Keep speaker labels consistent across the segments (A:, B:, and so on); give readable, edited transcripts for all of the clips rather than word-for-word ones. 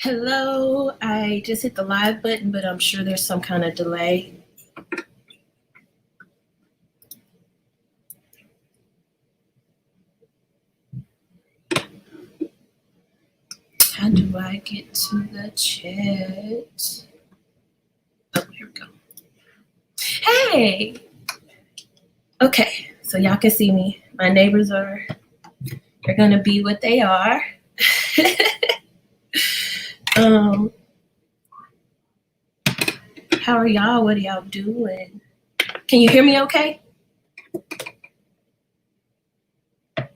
A: Hello, I just hit the live button, but I'm sure there's some kind of delay. How do I get to the chat? Oh, here we go. Hey! Okay, so y'all can see me. My neighbors they're gonna be what they are. How are y'all? What are y'all doing? Can you hear me okay? What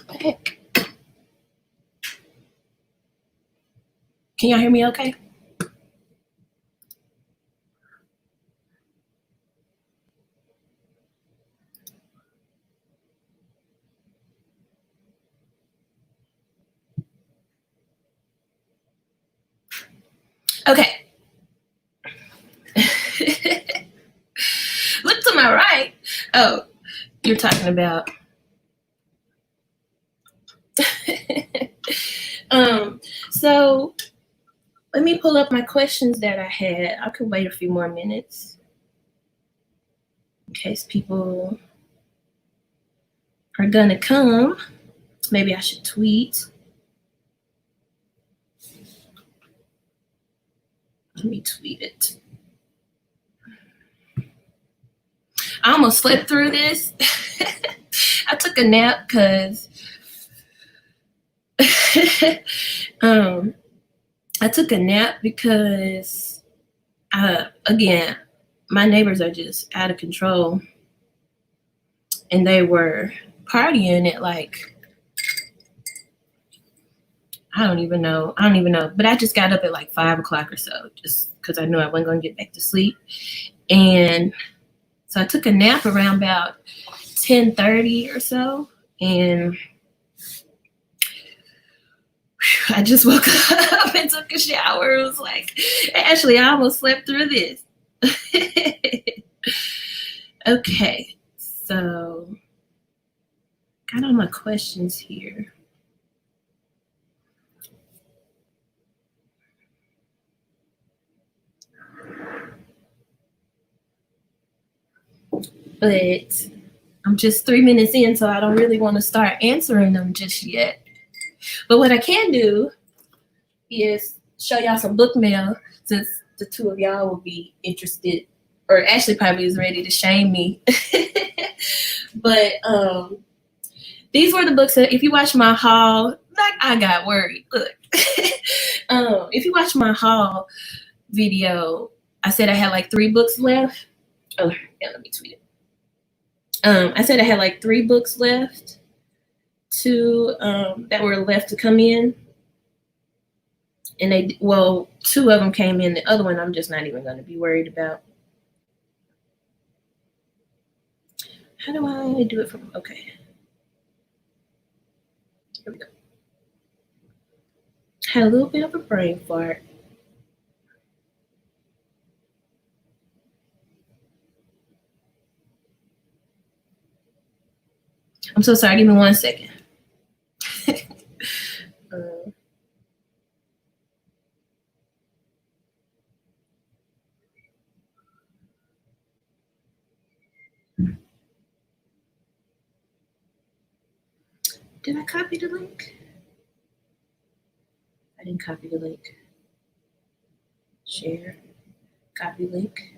A: the heck? Can y'all hear me okay? Okay. Look to my right. Oh, you're talking about. So let me pull up my questions that I had. I could wait a few more minutes in case people are gonna come. Maybe I should tweet. Let me tweet it. I almost slept through this. I took a nap because again, my neighbors are just out of control, and they were partying at like I don't even know. But I just got up at like 5 o'clock or so, just because I knew I wasn't going to get back to sleep. And so I took a nap around about 10:30 or so, and I just woke up and took a shower. It was like, actually, I almost slept through this. Okay, so got all my questions here. But I'm just 3 minutes in, so I don't really want to start answering them just yet. But what I can do is show y'all some book mail, since the two of y'all will be interested, or Ashley probably is ready to shame me. But these were the books that, if you watch my haul, like I got worried. Look, if you watch my haul video, I said I had like 3 books left. Oh, yeah, let me tweet it. I said I had like 3 books left that were left to come in. And 2 of them came in. The other one I'm just not even going to be worried about. How do I do it from, okay. Here we go. Had a little bit of a brain fart. I'm so sorry, give me 1 second. Did I copy the link? I didn't copy the link. Share, copy link.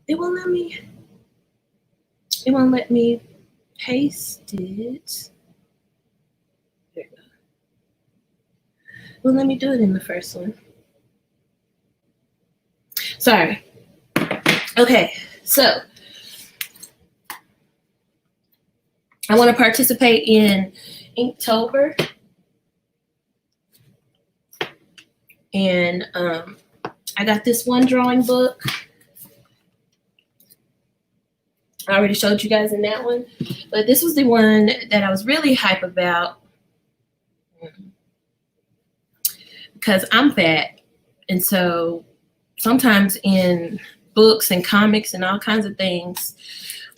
A: It won't let me paste it. There we go. Well, let me do it in the first one. Sorry. Okay, so I want to participate in Inktober. And I got this one drawing book. I already showed you guys in that one. But this was the one that I was really hype about. Because I'm fat. And so sometimes in books and comics and all kinds of things,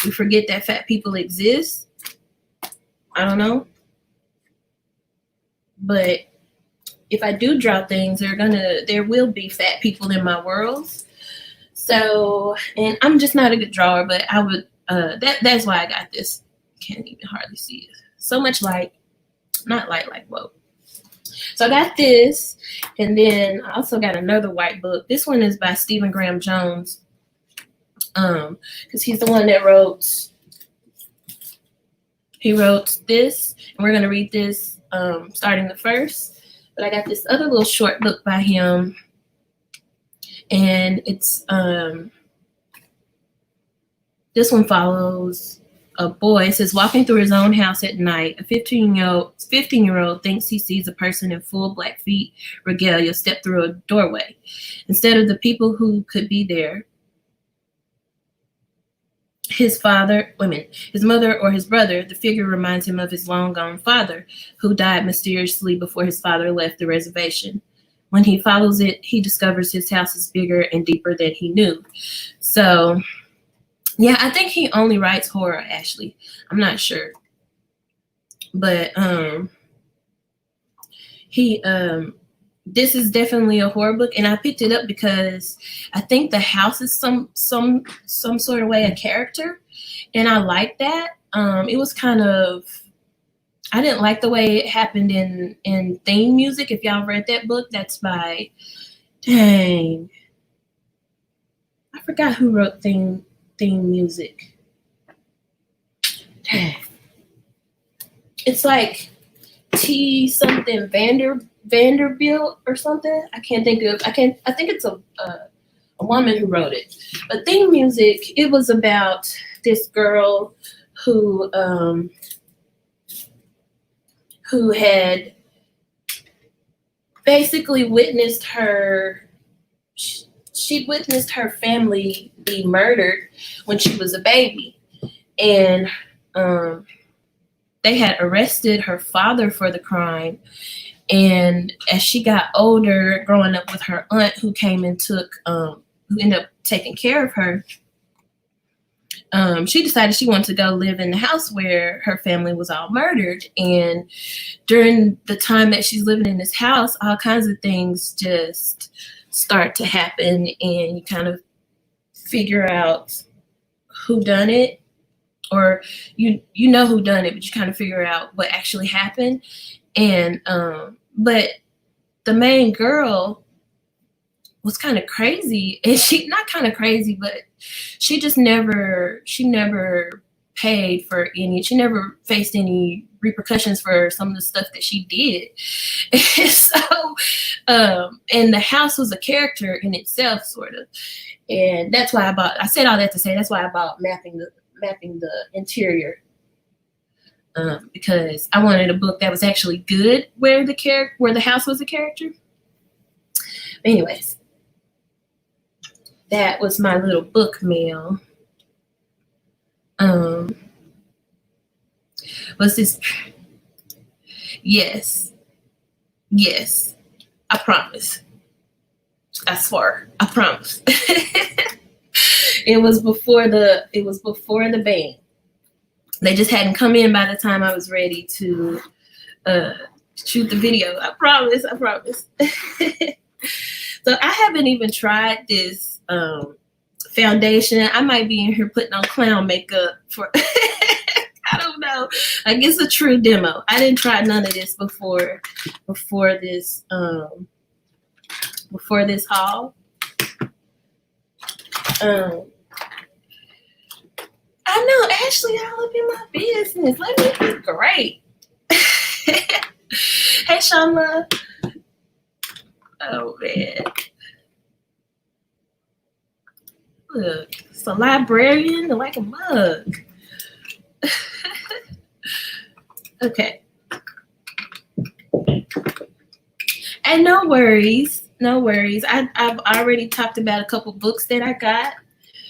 A: we forget that fat people exist. I don't know. But if I do draw things, there will be fat people in my world. So, and I'm just not a good drawer, but I would, that's why I got this. Can't even hardly see it. So much light, not light, like, whoa. So I got this, and then I also got another white book. This one is by Stephen Graham Jones, because he's the one that wrote this, and we're gonna read this starting the first. But I got this other little short book by him, and it's this one follows a boy. It says, walking through his own house at night, a 15-year-old thinks he sees a person in full Blackfeet regalia step through a doorway. Instead of the people who could be there, his mother or his brother, the figure reminds him of his long-gone father, who died mysteriously before his father left the reservation. When he follows it, he discovers his house is bigger and deeper than he knew. So, yeah, I think he only writes horror, actually. I'm not sure. But this is definitely a horror book, and I picked it up because I think the house is some sort of way a character, and I like that. It was kind of, I didn't like the way it happened in theme music. If y'all read that book, that's by, dang, I forgot who wrote theme music. Dang. It's like T something Vanderbilt or something. I think it's a woman who wrote it. But theme music, it was about this girl who had basically witnessed she'd witnessed her family be murdered when she was a baby. And they had arrested her father for the crime. And as she got older, growing up with her aunt who came and who ended up taking care of her, she decided she wanted to go live in the house where her family was all murdered. And during the time that she's living in this house, all kinds of things just start to happen, and you kind of figure out who done it, or you know who done it, but you kind of figure out what actually happened. And but the main girl was kind of crazy, and she never paid for any, she never faced any repercussions for some of the stuff that she did. And so and the house was a character in itself, sort of. And that's why I said all that to say that's why I bought mapping the interior, because I wanted a book that was actually good where the house was a character. But anyways, that was my little book mail. What's this? Yes, I promise. I swear, I promise. It was before the band. They just hadn't come in by the time I was ready to shoot the video. I promise. So I haven't even tried this foundation. I might be in here putting on clown makeup for I don't know. I guess a true demo. I didn't try none of this before this haul. I know, Ashley, all up in my business. Let me be great. Hey, Shamla. Oh, man. Look, it's a librarian like a mug. Okay. And no worries. I've already talked about a couple books that I got,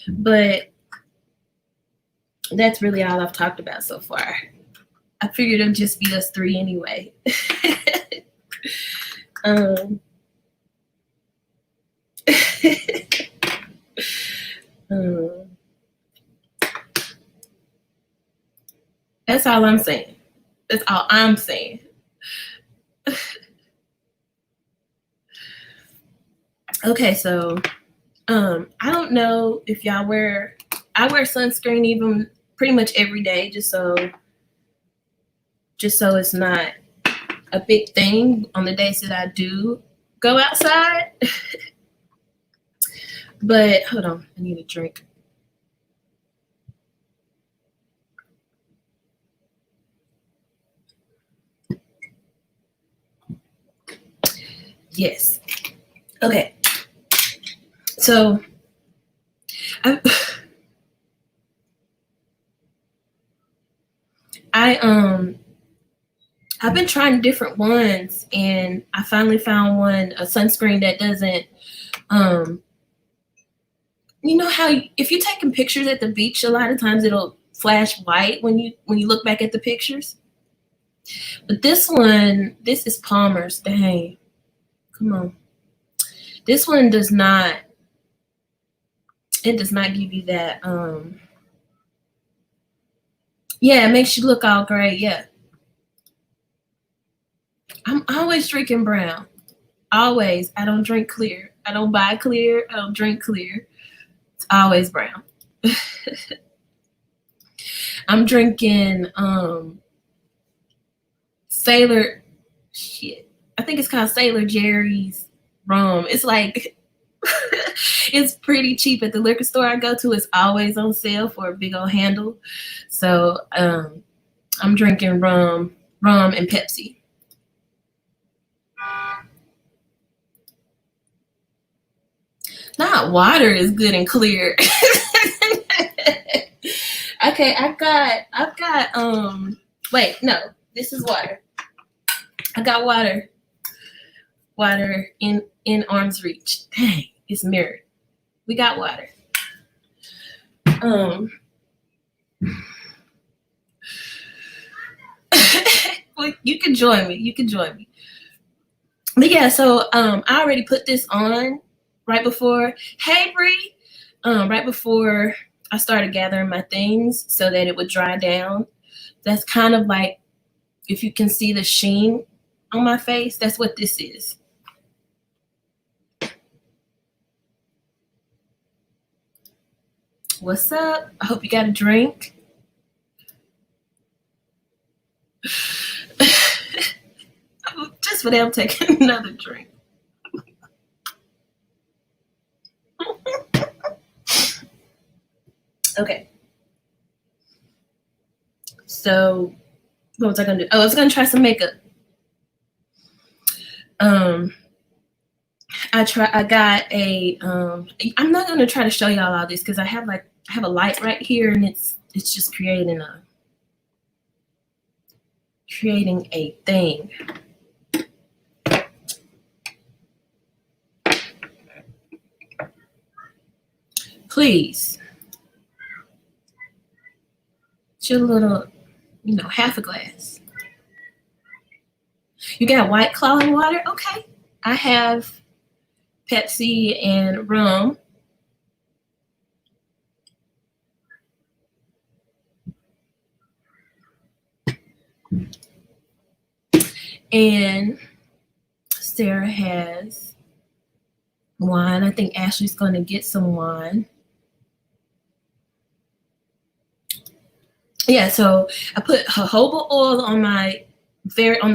A: but that's really all I've talked about so far. I figured it'd just be us three anyway. That's all I'm saying. That's all I'm saying. Okay, so I don't know if y'all I wear sunscreen even pretty much every day just so it's not a big thing on the days that I do go outside. But hold on, I need a drink. Yes. Okay. So I've been trying different ones, and I finally found a sunscreen that doesn't you know how if you're taking pictures at the beach, a lot of times it'll flash white when you look back at the pictures. But this is Palmer's. Dang, come on. This one does not. It does not give you that. Yeah, it makes you look all gray. Yeah. I'm always drinking brown. Always. I don't drink clear. I don't buy clear. I don't drink clear. It's always brown. I'm drinking Sailor shit. I think it's called Sailor Jerry's rum. It's like it's pretty cheap at the liquor store I go to. It's always on sale for a big old handle. So I'm drinking rum and Pepsi. Not water is good and clear. Okay, I've got wait, no, this is water. I got water in arm's reach. Dang, it's mirrored. We got water. Well, you can join me. But yeah, so I already put this on right before. Hey Bree, right before I started gathering my things so that it would dry down. That's kind of like, if you can see the sheen on my face, that's what this is. What's up? I hope you got a drink. Just for them taking another drink. Okay. So what was I gonna do? Oh, I was gonna try some makeup. I got a I'm not gonna try to show y'all all this because I have a light right here, and it's just creating a thing. Please. Just a little, half a glass. You got White Claw and water? Okay. I have Pepsi and rum. And Sarah has wine. I think Ashley's going to get some wine. Yeah, so I put jojoba oil on the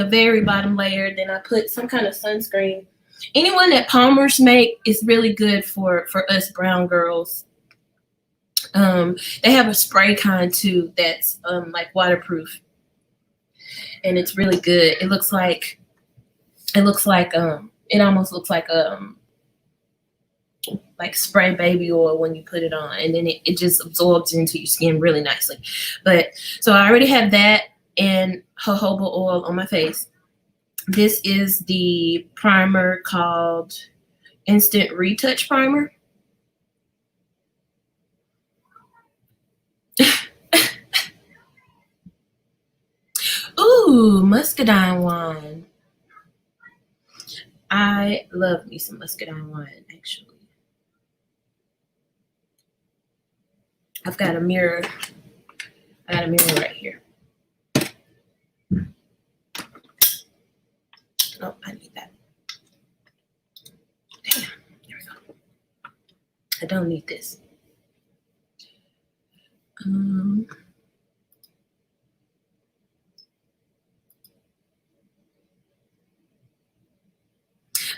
A: very bottom layer. Then I put some kind of sunscreen. Anyone that Palmer's make is really good for us brown girls. They have a spray kind too that's like waterproof, and it's really good. It almost looks like spray baby oil when you put it on, and then it just absorbs into your skin really nicely. But so I already have that and jojoba oil on my face. This is the primer called Instant Retouch Primer. Ooh, muscadine wine. I love me some muscadine wine, actually. I've got a mirror. I got a mirror right here. Oh, I need that. Damn, there we go. I don't need this.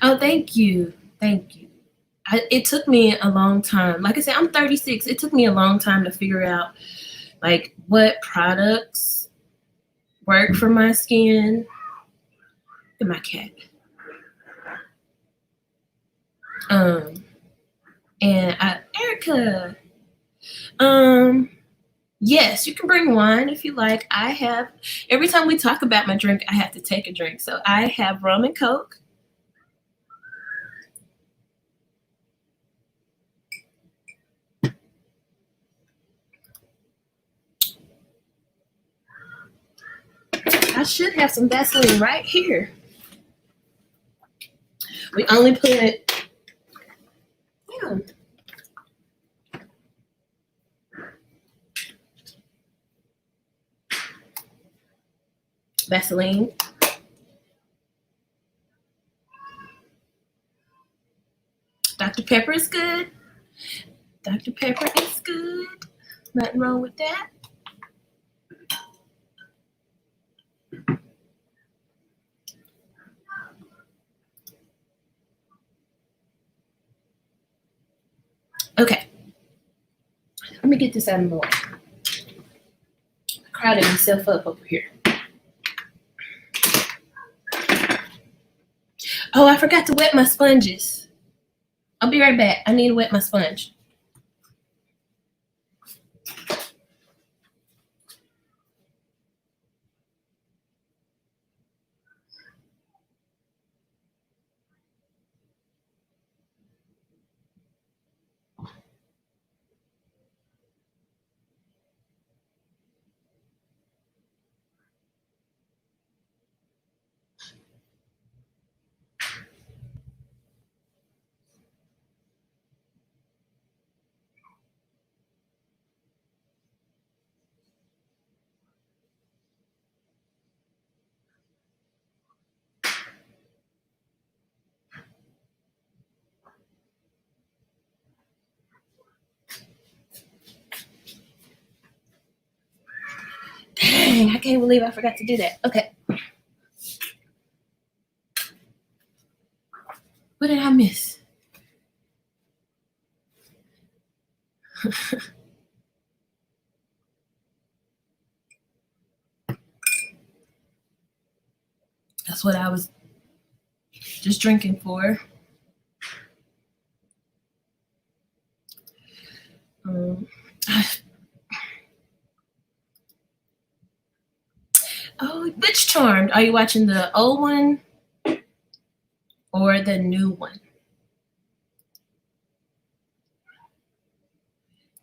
A: Oh, thank you. Thank you. It took me a long time. Like I said, I'm 36. It took me a long time to figure out like what products work for my skin. Look at my cat. And Erica. Yes, you can bring wine if you like. I have, every time we talk about my drink, I have to take a drink. So I have rum and Coke. I should have some Vaseline right here. We only put, Vaseline. Dr. Pepper is good. Dr. Pepper is good. Nothing wrong with that. Okay. Let me get this out of the way. I crowded myself up over here. Oh, I forgot to wet my sponges. I'll be right back. I need to wet my sponge. Dang, I can't believe I forgot to do that. Okay. What did I miss? That's what I was just drinking for. Oh, which Charmed? Are you watching the old one or the new one?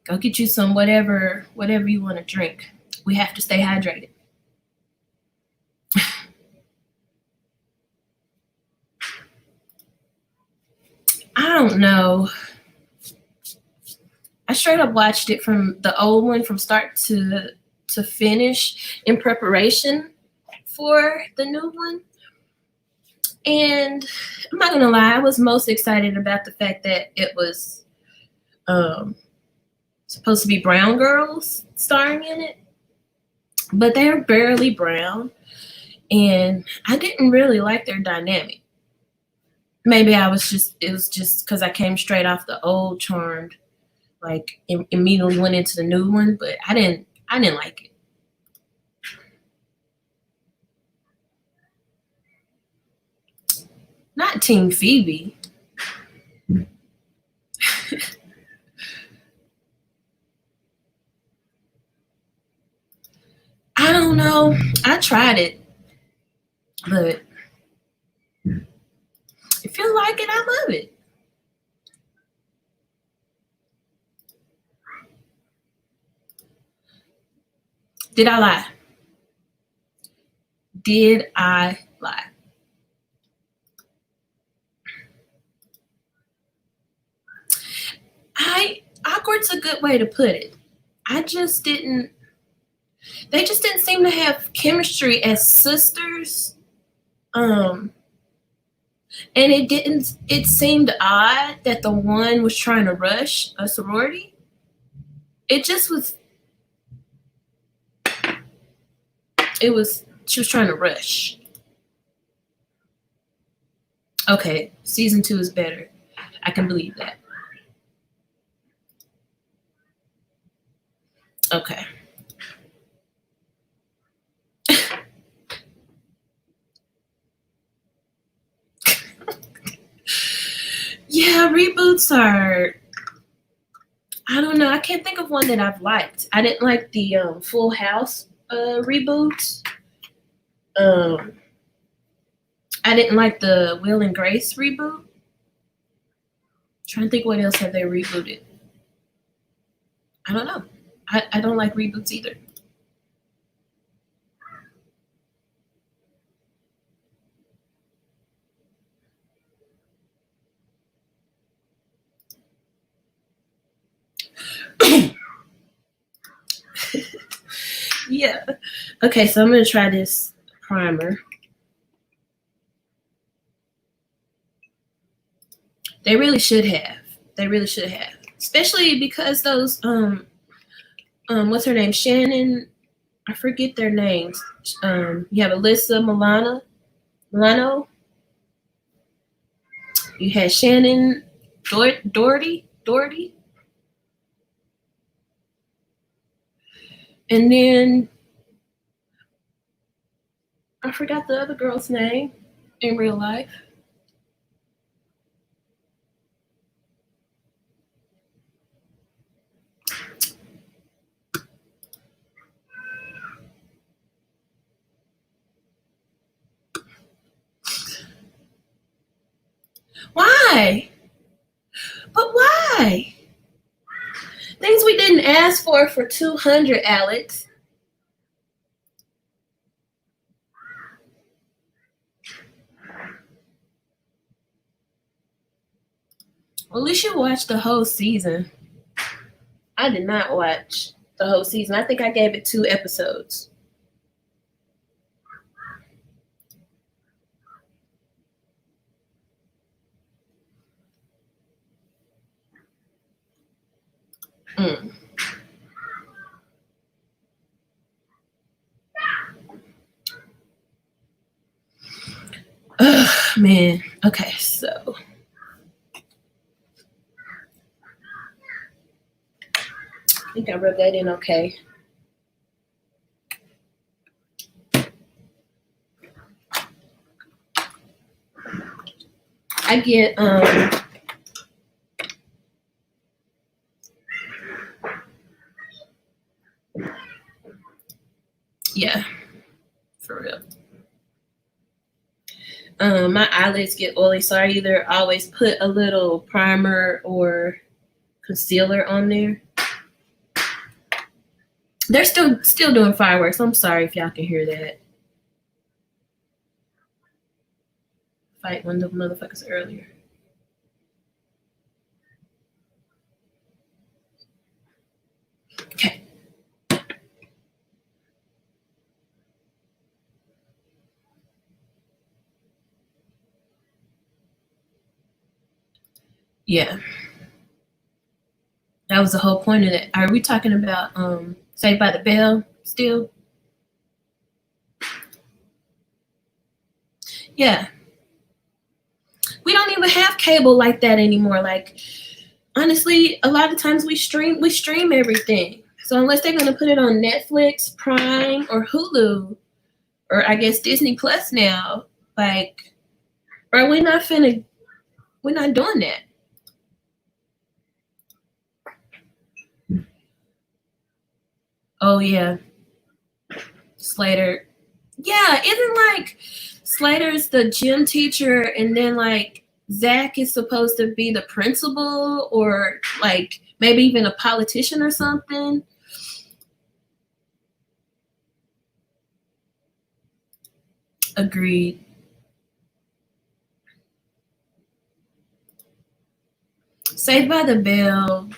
A: Go get you some whatever you want to drink. We have to stay hydrated. I don't know. I straight up watched it from the old one from start to finish in preparation for the new one. And I'm not gonna lie, I was most excited about the fact that it was supposed to be brown girls starring in it, but they're barely brown, and I didn't really like their dynamic. Maybe it was just because I came straight off the old Charmed, like immediately went into the new one, but I didn't like it. Not Team Phoebe. I don't know. I tried it, but if you like it, I love it. Did I lie? Did I lie? Awkward's a good way to put it. They just didn't seem to have chemistry as sisters. And it seemed odd that the one was trying to rush a sorority. It just was, she was trying to rush. Okay, season 2 is better. I can believe that. Okay. Yeah, reboots are, I don't know. I can't think of one that I've liked. I didn't like the Full House reboot. I didn't like the Will and Grace reboot. Trying to think what else have they rebooted. I don't know. I don't like reboots either. Yeah. Okay, so I'm going to try this primer. They really should have. They really should have. Especially because those, what's her name? Shannon, I forget their names. You have Alyssa Milano. You had Shannon Doherty. And then I forgot the other girl's name in real life. Why? But why? Things we didn't ask for 200, Alex. Well, at least you watched the whole season. I did not watch the whole season. I think I gave it 2 episodes. Ugh, man. Okay, so I think I rubbed that in okay. I get yeah, for real. My eyelids get oily, so I either always put a little primer or concealer on there. They're still doing fireworks. I'm sorry if y'all can hear that. Fight one of the motherfuckers earlier. Okay. Yeah. That was the whole point of it. Are we talking about Saved by the Bell still? Yeah. We don't even have cable like that anymore. Like, honestly, a lot of times we stream everything. So unless they're gonna put it on Netflix, Prime, or Hulu, or I guess Disney Plus now, like, bro, we're not doing that. Oh yeah. Slater. Yeah, isn't like Slater's the gym teacher and then like Zach is supposed to be the principal or like maybe even a politician or something? Agreed. Saved by the Bell.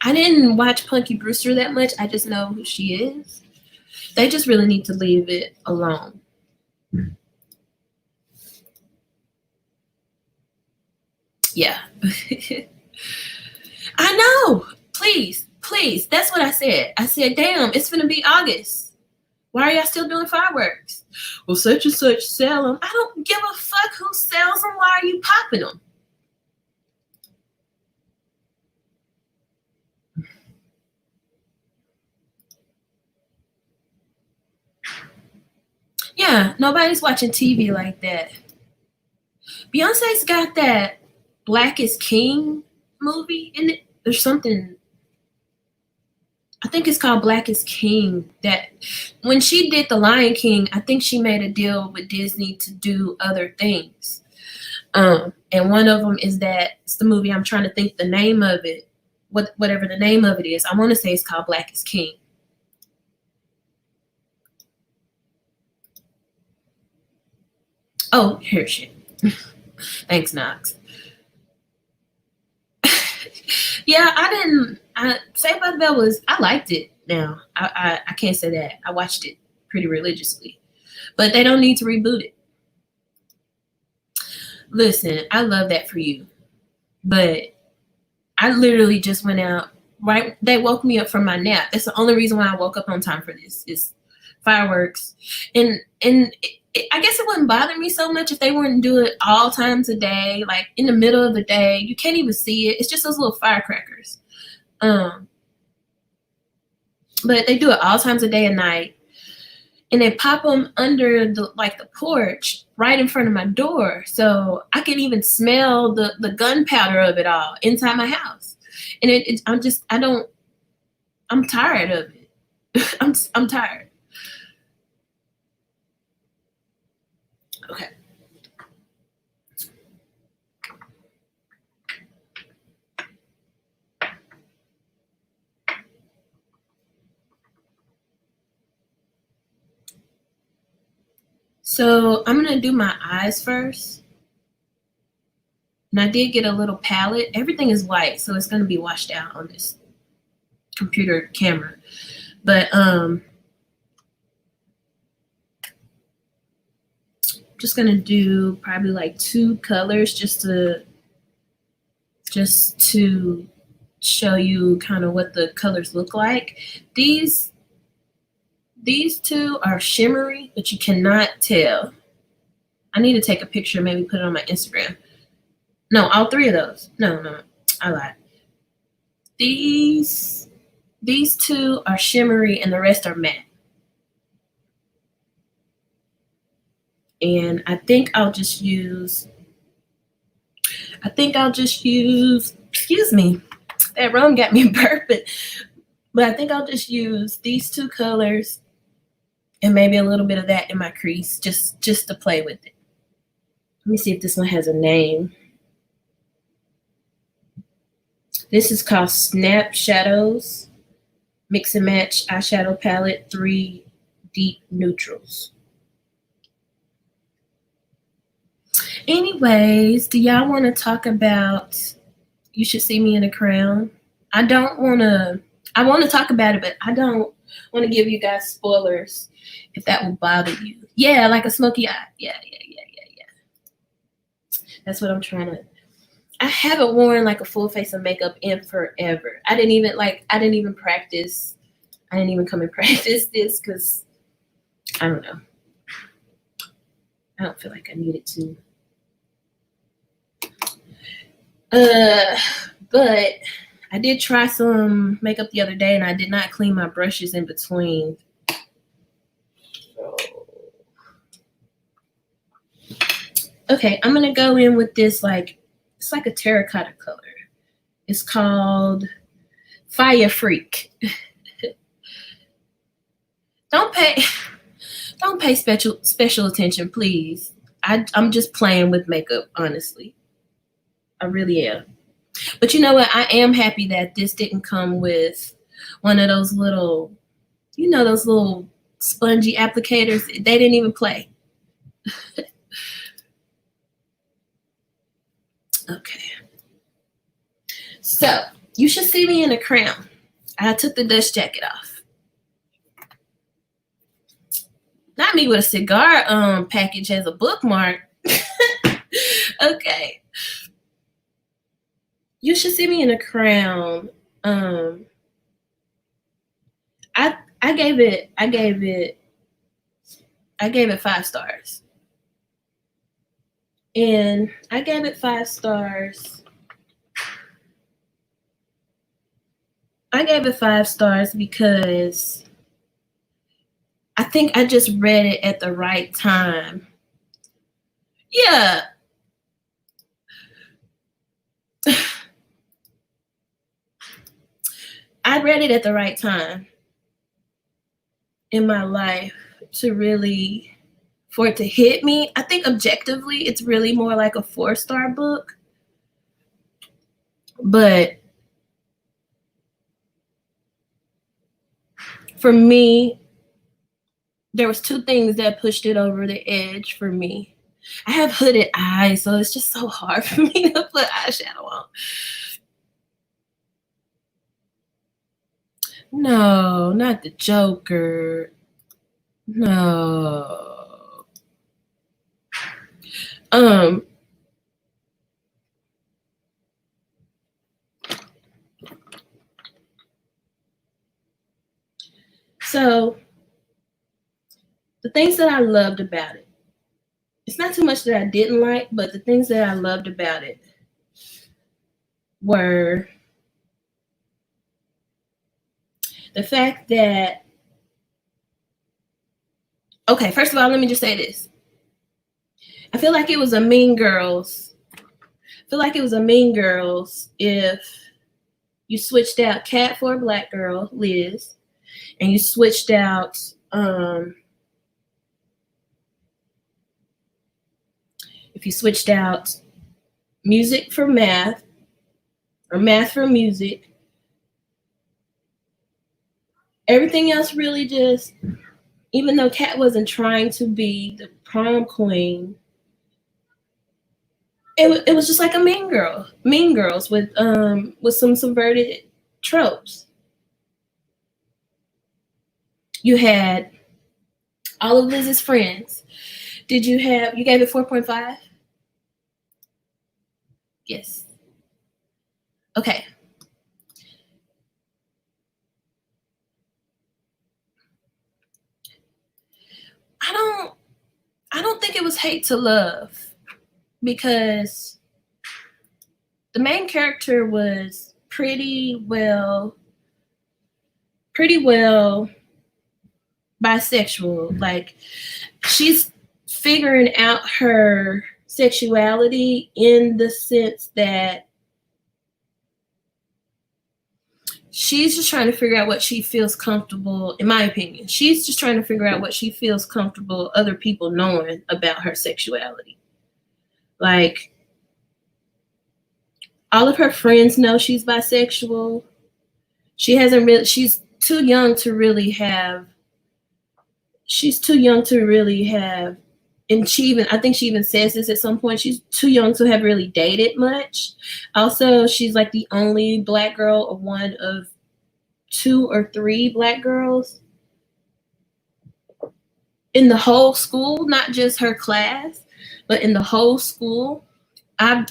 A: I didn't watch Punky Brewster that much. I just know who she is. They just really need to leave it alone. Yeah. I know. Please, please. That's what I said. I said, damn, it's gonna be August. Why are y'all still doing fireworks? Well, such and such sell them. I don't give a fuck who sells them. Why are you popping them? Yeah, nobody's watching TV like that. Beyonce's got that Black is King movie in it. There's something, I think it's called Black is King, that when she did The Lion King, I think she made a deal with Disney to do other things. And one of them is that it's the movie, I'm trying to think the name of it, whatever the name of it is. I want to say it's called Black is King. Oh, here shit. Thanks, Knox. Yeah, Saved by the Bell I liked it now. I can't say that. I watched it pretty religiously. But they don't need to reboot it. Listen, I love that for you. But I literally just went out, right? They woke me up from my nap. That's the only reason why I woke up on time for this, is fireworks. And I guess it wouldn't bother me so much if they wouldn't do it all times a day, like in the middle of the day. You can't even see it. It's just those little firecrackers. But they do it all times of day and night. And they pop them under the porch right in front of my door. So I can even smell the gunpowder of it all inside my house. And I'm tired of it. I'm tired. Okay. So I'm going to do my eyes first. And I did get a little palette. Everything is white, so it's going to be washed out on this computer camera. But just going to do probably like 2 colors just to show you kind of what the colors look like. These 2 are shimmery, but you cannot tell. I need to take a picture, maybe put it on my Instagram. No, all 3 of those. No, I lied. These 2 are shimmery and the rest are matte. And I think I'll just use, excuse me, that rum got me burping. But I think I'll just use these 2 colors and maybe a little bit of that in my crease, just to play with it. Let me see if this one has a name. This is called Snap Shadows Mix and Match Eyeshadow Palette 3 Deep Neutrals. Anyways, do y'all want to talk about You Should See Me in a Crown? I want to talk about it, but I don't want to give you guys spoilers if that will bother you. Yeah, like a smoky eye. Yeah. That's what I'm trying to. I haven't worn like a full face of makeup in forever. I didn't even practice. I didn't even come and practice this because I don't know. I don't feel like I needed to. But I did try some makeup the other day and I did not clean my brushes in between. Okay, I'm gonna go in with this it's like a terracotta color. It's called Fire Freak. Don't pay special attention, please. I'm just playing with makeup, honestly. I really am. But you know what? I am happy that this didn't come with one of those little, those little spongy applicators. They didn't even play. Okay. So, You Should See Me in a Crown. I took the dust jacket off. Not me with a cigar package as a bookmark. Okay. You Should See Me in a Crown. I gave it 5 stars. And I gave it 5 stars. I gave it 5 stars because I think I just read it at the right time. Yeah. I read it at the right time in my life for it to hit me. I think objectively it's really more like a 4-star book. But for me, there was 2 things that pushed it over the edge for me. I have hooded eyes, so it's just so hard for me to put eyeshadow on. No, not the Joker. No. So the things that I loved about it, it's not too much that I didn't like, but the things that I loved about it were the fact that, okay, first of all, let me just say this. I feel like it was a Mean Girls. If you switched out Kat for a black girl, Liz, and you switched out if you switched out music for math, or math for music, everything else really just, even though Kat wasn't trying to be the prom queen, it was just like a Mean Girls with some subverted tropes. You had all of Liz's friends. You gave it 4.5? Yes. Okay. I don't think it was hate to love, because the main character was pretty well bisexual. Like, she's figuring out her sexuality in the sense that she's just trying to figure out what she feels comfortable, in my opinion. She's just trying to figure out what she feels comfortable other people knowing about her sexuality. Like, all of her friends know she's bisexual. She's too young to really have, and I think she even says this at some point, she's too young to have really dated much. Also, she's like the only black girl, or one of 2 or 3 black girls in the whole school, not just her class, but in the whole school. I've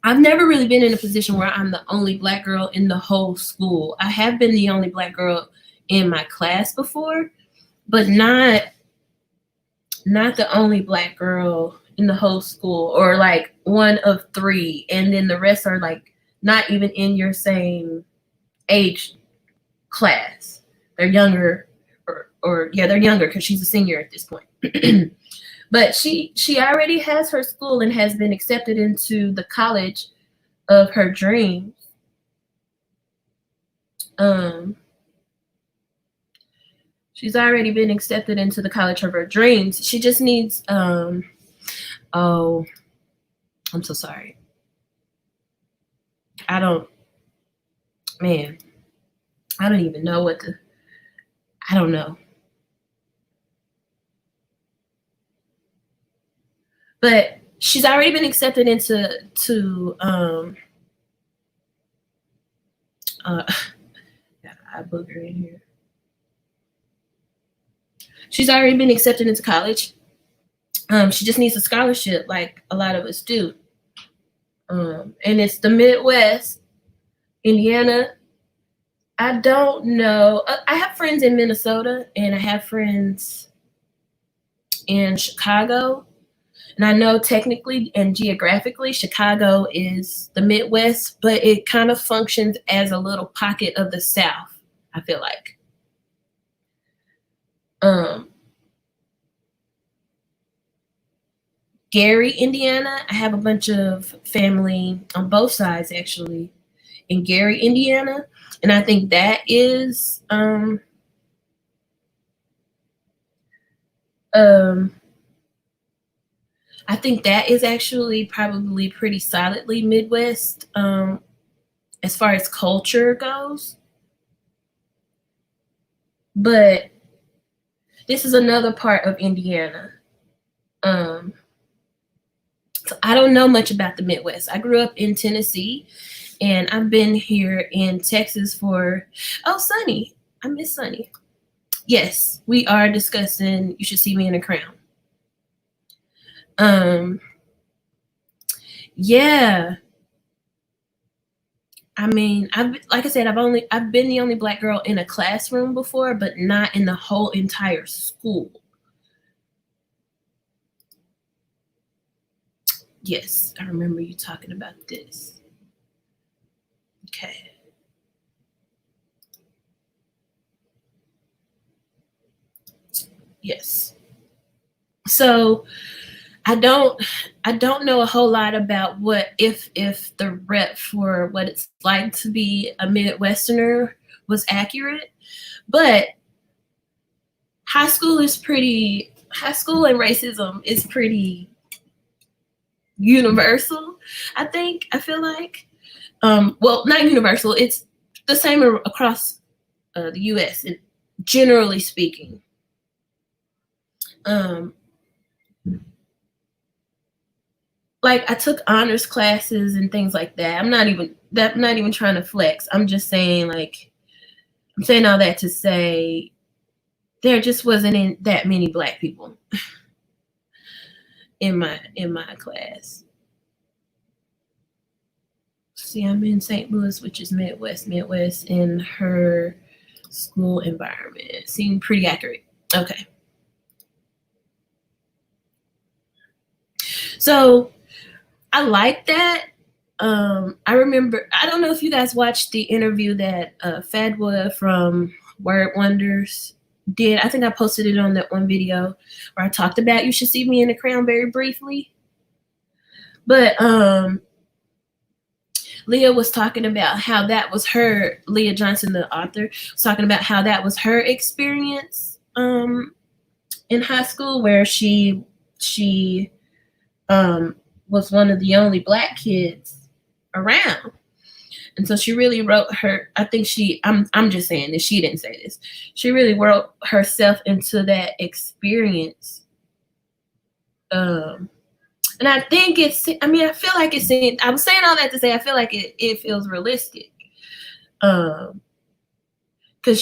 A: never really been in a position where I'm the only black girl in the whole school. I have been the only black girl in my class before, but not the only black girl in the whole school, or like one of 3, and then the rest are like not even in your same age class. They're younger, they're younger because she's a senior at this point. But she already has her school and has been accepted into the college of her dreams. She's already been accepted into the college of her dreams. She just needs, oh, I'm so sorry. I don't even know I don't know. But she's already been accepted into I booger in here. She's already been accepted into college. She just needs a scholarship, like a lot of us do. And it's the Midwest, Indiana. I don't know. I have friends in Minnesota, and I have friends in Chicago. And I know technically and geographically, Chicago is the Midwest, but it kind of functions as a little pocket of the South, I feel like. Gary, Indiana, I have a bunch of family on both sides, actually, in Gary, Indiana. And I think that is I think that is actually probably pretty solidly Midwest as far as culture goes. But this is another part of Indiana. So I don't know much about the Midwest. I grew up in Tennessee, and I've been here in Texas for, oh, Sunny. I miss Sunny. Yes, we are discussing You Should See Me in a Crown. Yeah. I mean, like I said, I've been the only Black girl in a classroom before, but not in the whole entire school. Yes, I remember you talking about this. Okay. Yes. So I don't know a whole lot about what if the rep for what it's like to be a Midwesterner was accurate, but high school and racism is pretty universal. I feel like, well, not universal. It's the same across the U.S. Generally speaking. Like I took honors classes and things like that. I'm not even trying to flex. I'm just saying, like, I'm saying all that to say there just wasn't that many Black people in my class. See, I'm in St. Louis, which is Midwest in her school environment. It seemed pretty accurate. Okay. So I like that. I remember, I don't know if you guys watched the interview that Fadwa from Word Wonders did. I think I posted it on that one video where I talked about You Should See Me in a Crown very briefly. But Leah was talking about how that was Leah Johnson, the author, was talking about how that was her experience in high school, where she was one of the only Black kids around. And so she really wrote I'm just saying this, she didn't say this. She really wrote herself into that experience. And I think I feel like I was saying all that to say I feel like it feels realistic. Because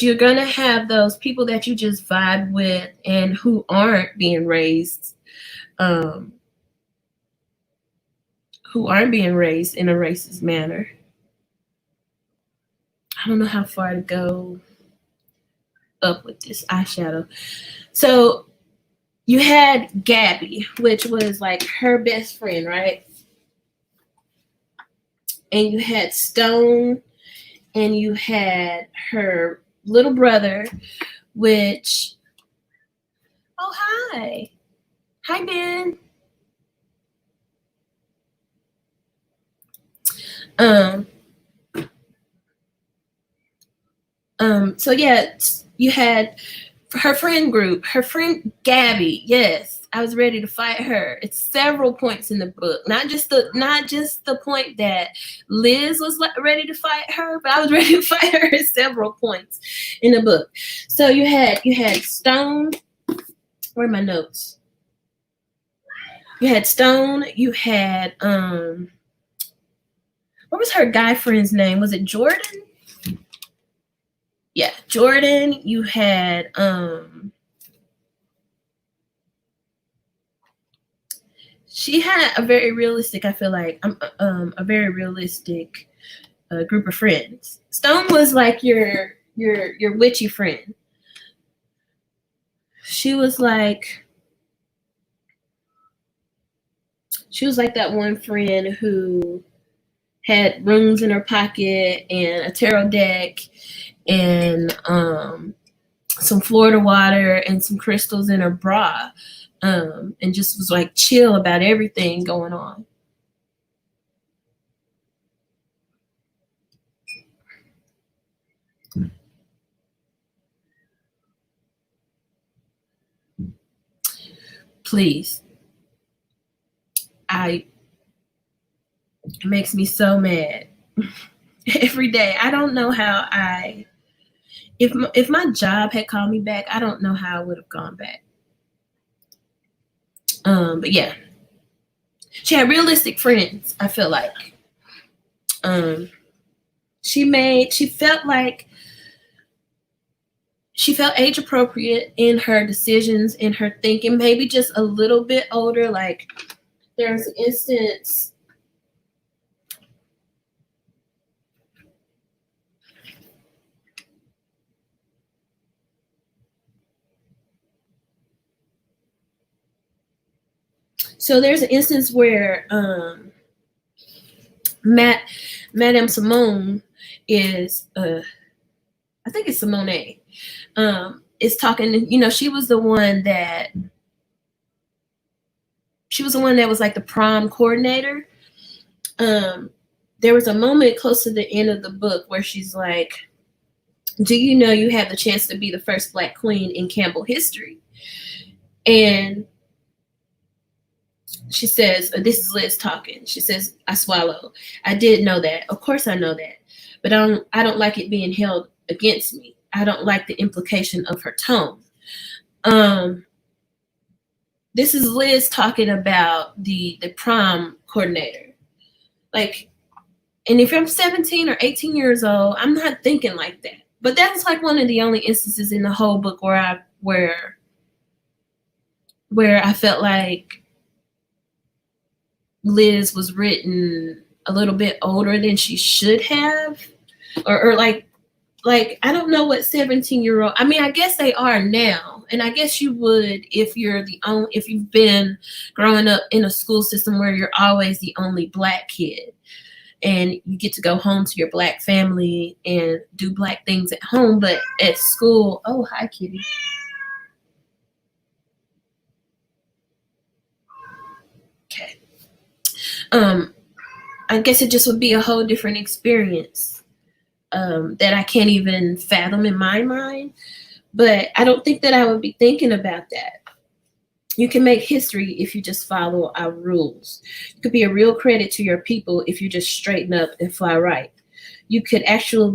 A: you're going to have those people that you just vibe with and who aren't being raised in a racist manner. I don't know how far to go up with this eyeshadow. So you had Gabby, which was like her best friend, right? And you had Stone, and you had her little brother, which, oh, hi. Hi, Ben. So yeah, you had her friend group, her friend Gabby. Yes, I was ready to fight her. It's several points in the book, not just the point that Liz was ready to fight her, but I was ready to fight her at several points in the book. So you had Stone. Where are my notes? You had Stone. You had what was her guy friend's name? Was it Jordan? Yeah, Jordan. You had she had a very realistic, I feel like, a very realistic group of friends. Stone was like your witchy friend. She was like that one friend who had rings in her pocket and a tarot deck and some Florida water and some crystals in her bra, and just was like chill about everything going on. Please. It makes me so mad every day. I don't know how if my job had called me back, I don't know how I would have gone back. But yeah, she had realistic friends, I feel like. She felt age appropriate in her decisions, in her thinking, maybe just a little bit older. Like there's an instance. So there's an instance where Madame Simone is I think it's Simone, is talking, she was the one that was like the prom coordinator. There was a moment close to the end of the book where she's like, do you know you have the chance to be the first Black queen in Campbell history? And she says, this is Liz talking. She says, I swallow. I did know that. Of course I know that. But I don't like it being held against me. I don't like the implication of her tone. This is Liz talking about the prom coordinator. Like, and if I'm 17 or 18 years old, I'm not thinking like that. But that's like one of the only instances in the whole book where I felt like Liz was written a little bit older than she should have, or like I don't know what 17-year-old. I mean, I guess they are now, and I guess you would if you've been growing up in a school system where you're always the only Black kid, and you get to go home to your Black family and do Black things at home, but at school, oh hi kitty. Okay. I guess it just would be a whole different experience that I can't even fathom in my mind. But I don't think that I would be thinking about that. You can make history if you just follow our rules. You could be a real credit to your people if you just straighten up and fly right. You could actually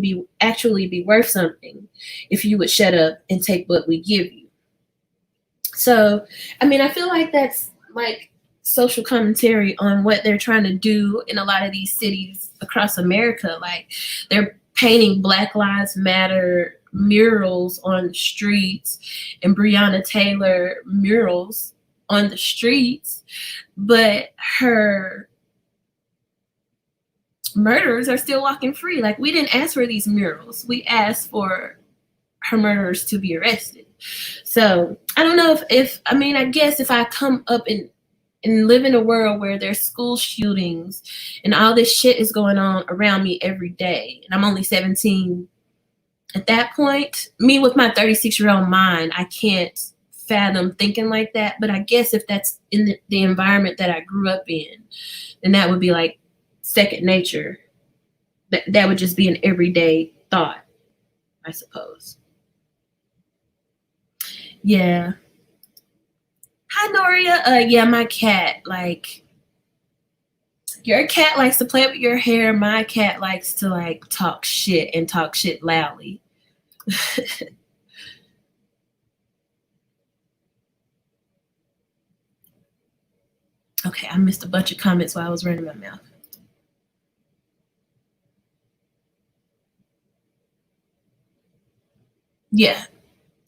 A: be worth something if you would shut up and take what we give you. So, I mean, I feel like that's like social commentary on what they're trying to do in a lot of these cities across America. Like they're painting Black Lives Matter murals on the streets and Breonna Taylor murals on the streets, but her murderers are still walking free. Like we didn't ask for these murals. We asked for her murderers to be arrested. So I don't know if I mean, I guess if I come up and live in a world where there's school shootings and all this shit is going on around me every day, and I'm only 17, at that point, me with my 36-year-old mind, I can't fathom thinking like that. But I guess if that's in the environment that I grew up in, then that would be like second nature. That would just be an everyday thought, I suppose. Yeah. Hi, Noria. Yeah, my cat, like, your cat likes to play with your hair. My cat likes to, like, talk shit and talk shit loudly. Okay, I missed a bunch of comments while I was running my mouth. Yeah.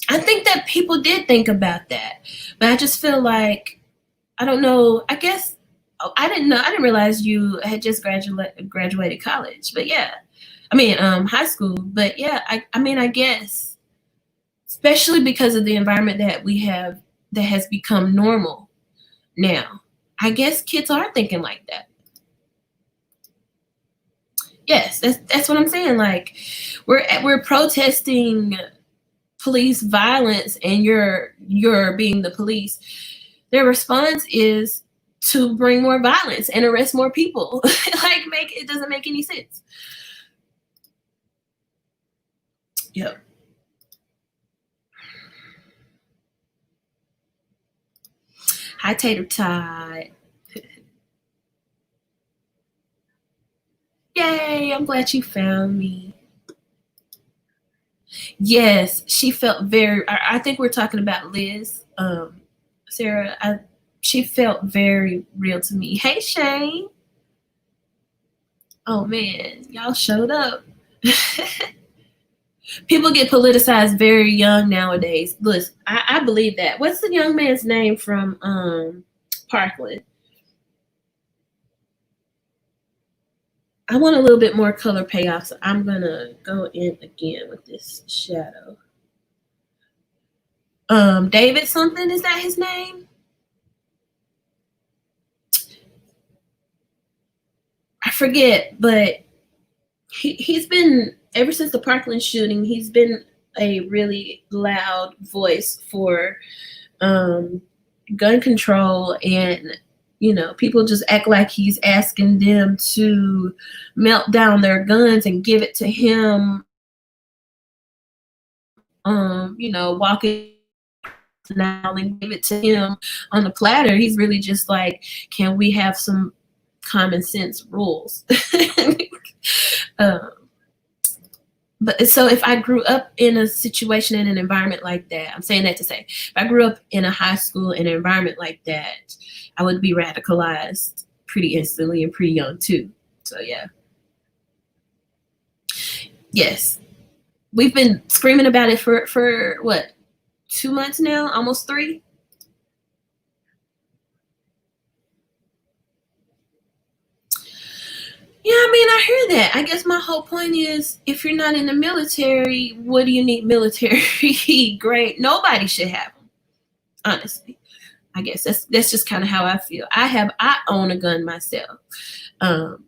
A: I think that people did think about that, but I just feel like I don't know. I guess I didn't know. I didn't realize you had just graduated college. But yeah, I mean, high school. But yeah, I mean, I guess, especially because of the environment that we have that has become normal now. I guess kids are thinking like that. Yes, that's what I'm saying. Like, we're protesting police violence, and you're being the police. Their response is to bring more violence and arrest more people. Like, it doesn't make any sense. Yep. Hi, Tater Tot. Yay, I'm glad you found me. Yes, she felt very, I think we're talking about Liz. Sarah, she felt very real to me. Hey, Shane. Oh man, y'all showed up. People get politicized very young nowadays. Listen, I believe that. What's the young man's name from Parkland? I want a little bit more color payoff, so I'm gonna go in again with this shadow. David something, is that his name? I forget, but he's been, ever since the Parkland shooting, he's been a really loud voice for gun control, and people just act like he's asking them to melt down their guns and give it to him. Walking now and give it to him on the platter. He's really just like, can we have some common sense rules? But so if I grew up in a situation, in an environment like that, I'm saying that to say, if I grew up in a high school in an environment like that, I would be radicalized pretty instantly and pretty young too. So yeah. Yes. We've been screaming about it for what, 2 months now, almost 3. Yeah, I mean, I hear that. I guess my whole point is, if you're not in the military, what do you need military grade? Nobody should have them, honestly. I guess that's just kind of how I feel. I own a gun myself, and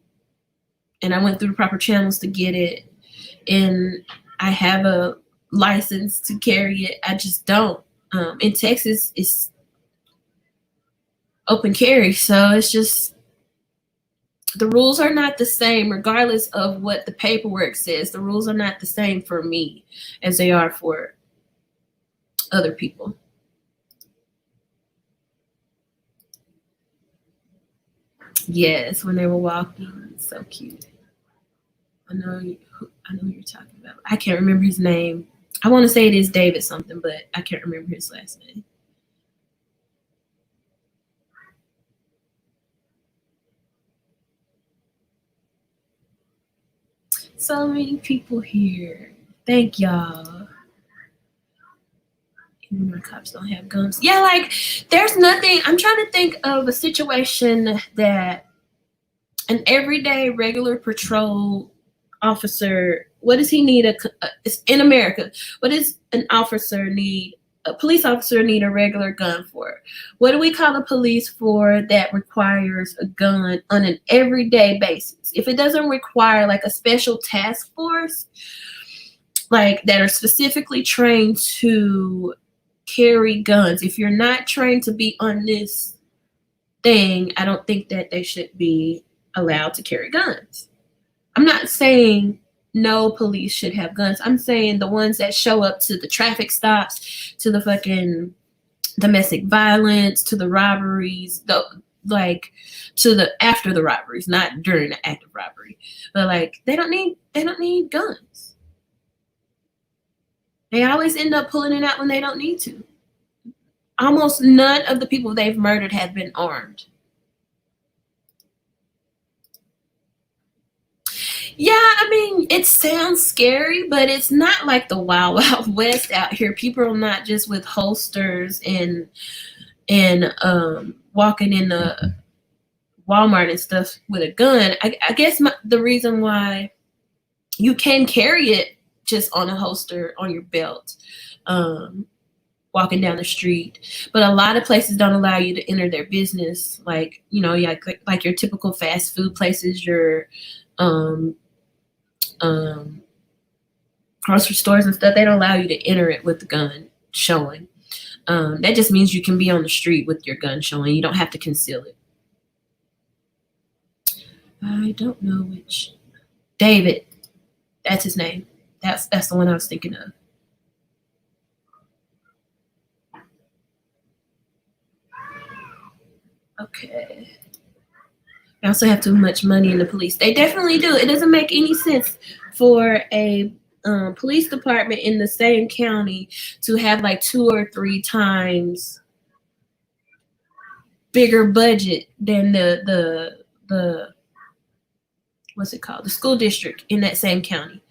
A: I went through the proper channels to get it, and I have a license to carry it. I just don't. In Texas, it's open carry, so it's just, the rules are not the same regardless of what the paperwork says. The rules are not the same for me as they are for other people. Yes, when they were walking, so cute. I know who you're talking about. I can't remember his name. I want to say it is David something, but I can't remember his last name. So many people here. Thank y'all. Even my cops don't have guns. Yeah, like, there's nothing. I'm trying to think of a situation that an everyday regular patrol officer, what does he need? It's in America. What does an officer need? A police officer need a regular gun for? What do we call the police for that requires a gun on an everyday basis? If it doesn't require like a special task force, like that are specifically trained to carry guns, if you're not trained to be on this thing, I don't think that they should be allowed to carry guns. I'm not saying no police should have guns. I'm saying the ones that show up to the traffic stops, to the fucking domestic violence, to the robberies, to the after the robberies, not during the act of robbery. But like, they don't need guns. They always end up pulling it out when they don't need to. Almost none of the people they've murdered have been armed. Yeah, I mean, it sounds scary, but it's not like the Wild Wild West out here. People are not just with holsters and walking in the Walmart and stuff with a gun. I guess the reason why you can carry it just on a holster on your belt, walking down the street, but a lot of places don't allow you to enter their business, like, you know, like your typical fast food places, your grocery stores and stuff. They don't allow you to enter it with the gun showing. That just means you can be on the street with your gun showing. You don't have to conceal it. I don't know which. David, that's his name. That's the one I was thinking of. Okay. They also have too much money in the police. They definitely do. It doesn't make any sense for a police department in the same county to have like 2 or 3 times bigger budget than the what's it called? The school district in that same county.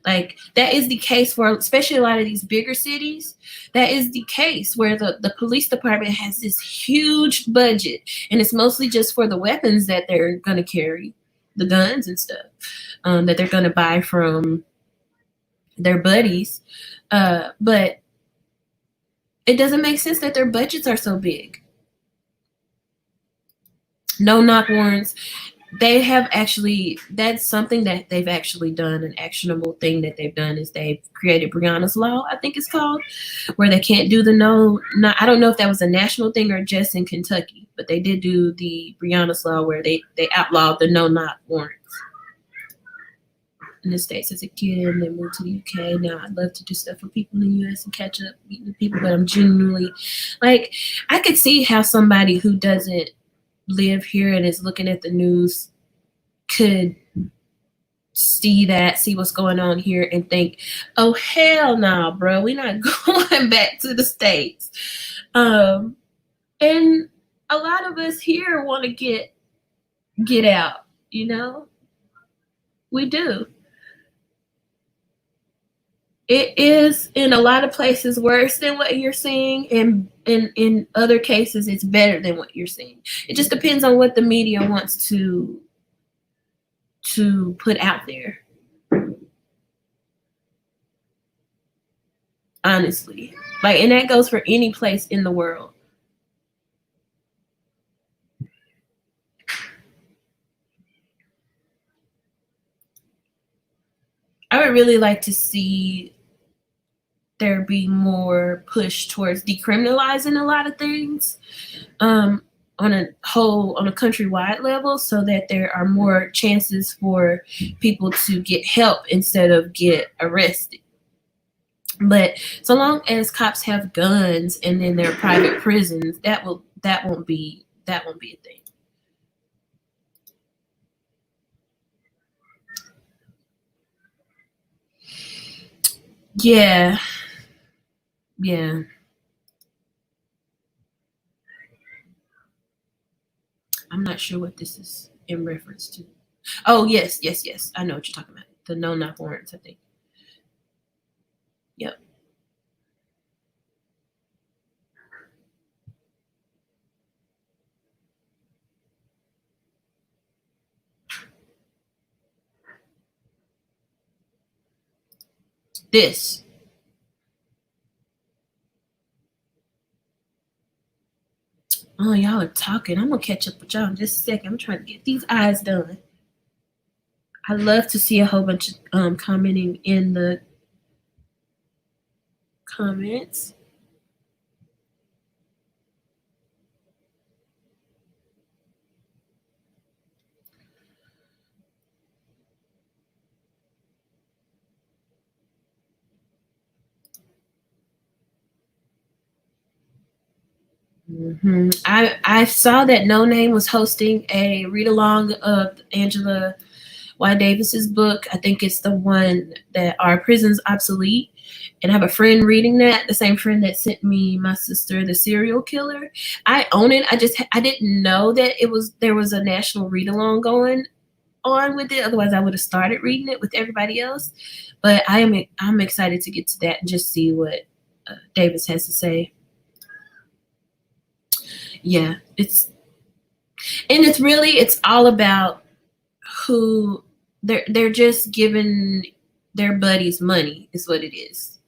A: Like, that is the case for especially a lot of these bigger cities. That is the case where the police department has this huge budget, and it's mostly just for the weapons that they're going to carry, the guns and stuff, that they're going to buy from their buddies. But it doesn't make sense that their budgets are so big. No knock warrants. They have actually, that's something that they've actually done. An actionable thing that they've done is they've created Breonna's Law, I think it's called, where they can't do the I don't know if that was a national thing or just in Kentucky, but they did do the Breonna's Law where they outlawed the no knock warrants in the States as a kid, and then moved to the UK. Now I'd love to do stuff for people in the US and catch up, meeting the people, but I'm genuinely, like, I could see how somebody who doesn't live here and is looking at the news could see what's going on here and think, oh, hell no, bro, we're not going back to the States. And a lot of us here want to get out, you know? We do. It is in a lot of places worse than what you're seeing, and in other cases it's better than what you're seeing. It just depends on what the media wants to put out there. Honestly. Like, and that goes for any place in the world. I would really like to see there be more push towards decriminalizing a lot of things on a countrywide level, so that there are more chances for people to get help instead of get arrested. But so long as cops have guns and then their private prisons, that won't be a thing. Yeah. Yeah. I'm not sure what this is in reference to. Oh, yes. I know what you're talking about. The no knock warrants, I think. Yep. This. Oh, y'all are talking. I'm gonna catch up with y'all in just a second. I'm trying to get these eyes done. I love to see a whole bunch of commenting in the comments. Mm-hmm. I saw that No Name was hosting a read along of Angela Y. Davis's book. I think it's the one that Are Prisons Obsolete? And I have a friend reading that, the same friend that sent me my sister, The Serial Killer. I own it. I didn't know that there was a national read along going on with it. Otherwise, I would have started reading it with everybody else. But I'm excited to get to that and just see what Davis has to say. Yeah, it's And it's all about who they're just giving their buddies money is what it is.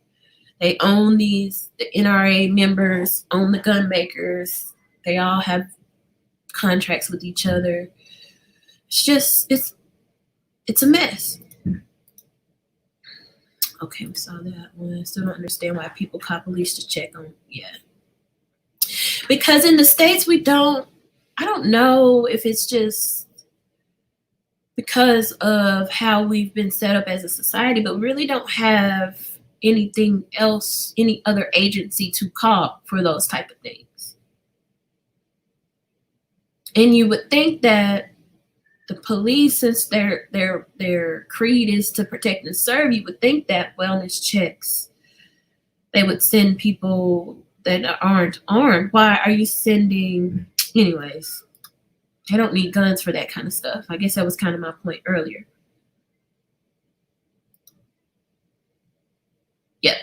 A: They own the NRA members, own the gun makers. They all have contracts with each other. It's a mess. Okay, we saw that one. I still don't understand why people call police to check on. Yeah. Because in the States, I don't know if it's just because of how we've been set up as a society, but we really don't have anything else, any other agency to call for those type of things. And you would think that the police, since their creed is to protect and serve, you would think that wellness checks, they would send people that aren't armed. Why are you sending? Anyways, they don't need guns for that kind of stuff. I guess that was kind of my point earlier. Yep.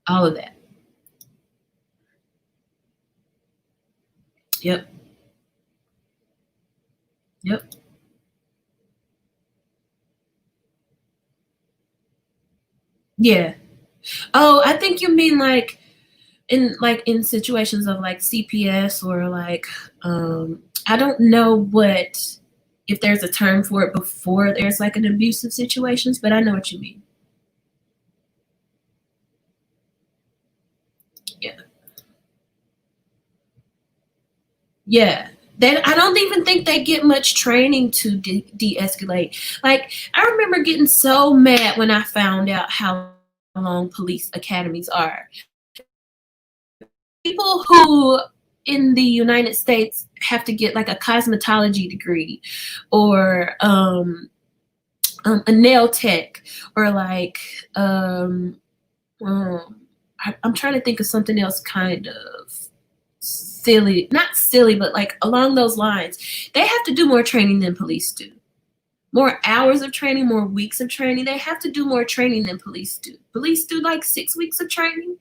A: All of that. Yep. Yep. Yeah. Oh, I think you mean like in situations of like CPS or like I don't know what if there's a term for it before there's like an abusive situations, but I know what you mean. Yeah. Yeah. I don't even think they get much training to de-escalate. Like, I remember getting so mad when I found out how long police academies are. People who in the United States have to get like a cosmetology degree or a nail tech or like I'm trying to think of something else kind of silly, not silly, but like along those lines. They have to do more training than police do. More hours of training, more weeks of training. They have to do more training than police do. Police do like 6 weeks of training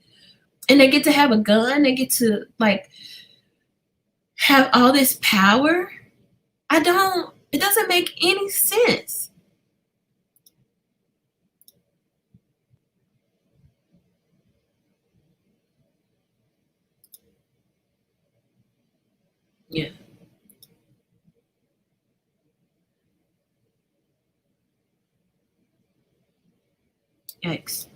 A: and they get to have a gun. They get to like have all this power. It doesn't make any sense. Yeah. Yikes.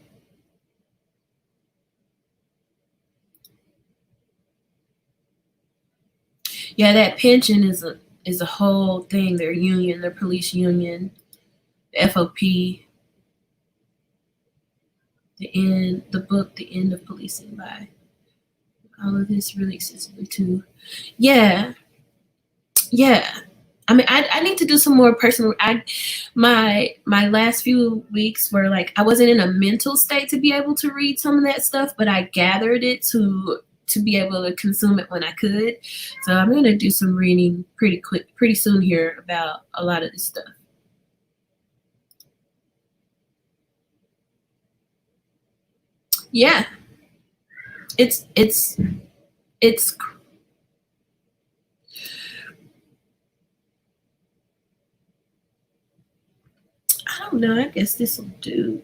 A: Yeah, that pension is a whole thing. Their union, their police union, the FOP, the book, The End of Policing by all of this really extensively too. Yeah, yeah. I mean, I need to do some more personal. My last few weeks were like I wasn't in a mental state to be able to read some of that stuff, but I gathered it to be able to consume it when I could. So I'm gonna do some reading pretty soon here about a lot of this stuff. Yeah, it's I don't know. I guess this will do.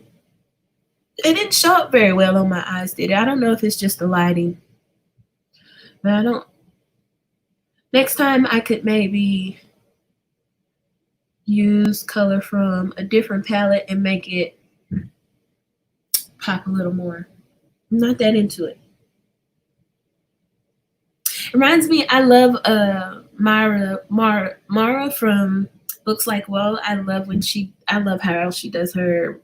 A: It didn't show up very well on my eyes, did it? I don't know if it's just the lighting, but I don't. Next time I could maybe use color from a different palette and make it pop a little more. I'm not that into it. It reminds me, I love Mara from books like Well. I love how she does her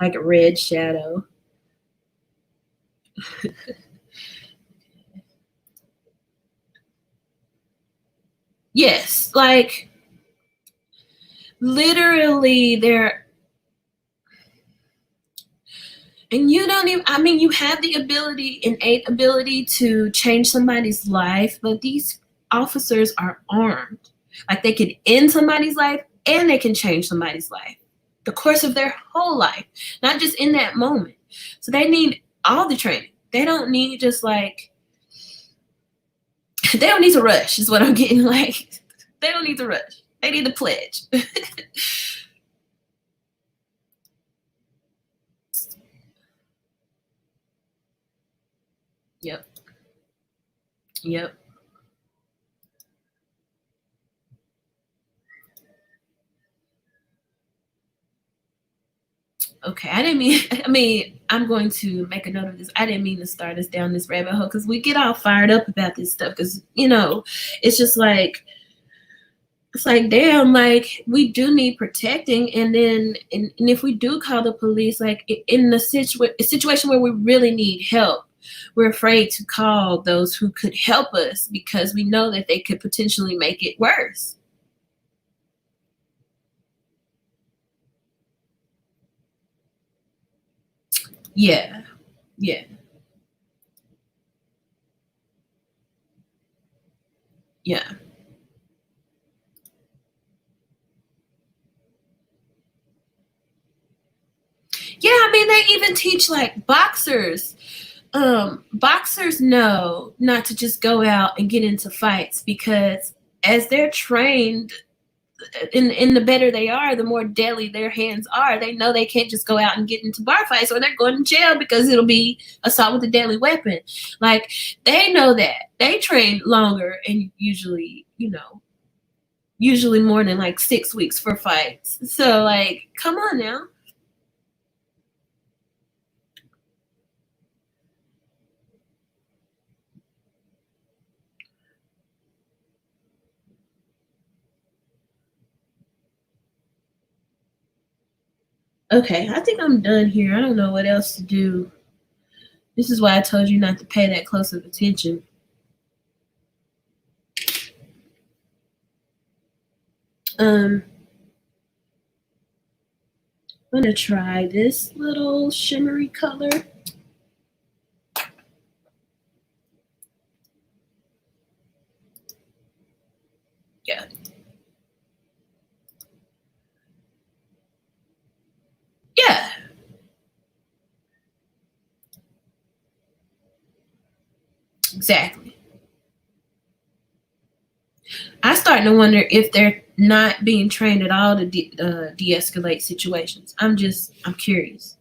A: like a red shadow. Yes, like literally there. And you don't even, I mean, you have the innate ability to change somebody's life, but these officers are armed. Like they can end somebody's life and they can change somebody's life. The course of their whole life, not just in that moment. So they need all the training. They don't need just like They don't need to rush, is what I'm getting. Like, they don't need to rush. They need to pledge. Yep. Yep. Okay, I didn't mean, I mean, I'm going to make a note of this. I didn't mean to start us down this rabbit hole because we get all fired up about this stuff because, you know, it's just like, it's like, damn, like, we do need protecting. And then, and if we do call the police, like, in the situation where we really need help, we're afraid to call those who could help us because we know that they could potentially make it worse. Yeah. Yeah. Yeah. Yeah, I mean, they even teach like boxers. Boxers know not to just go out and get into fights because as they're trained, in the better they are, the more deadly their hands are. They know they can't just go out and get into bar fights or they're going to jail because it'll be assault with a deadly weapon. Like, they know that. They train longer and usually, you know, usually more than like 6 weeks for fights. So, like, come on now. Okay, I think I'm done here. I don't know what else to do. This is why I told you not to pay that close of attention. I'm gonna try this little shimmery color. Yeah. Yeah. Exactly. I'm starting to wonder if they're not being trained at all to de-escalate situations. I'm curious.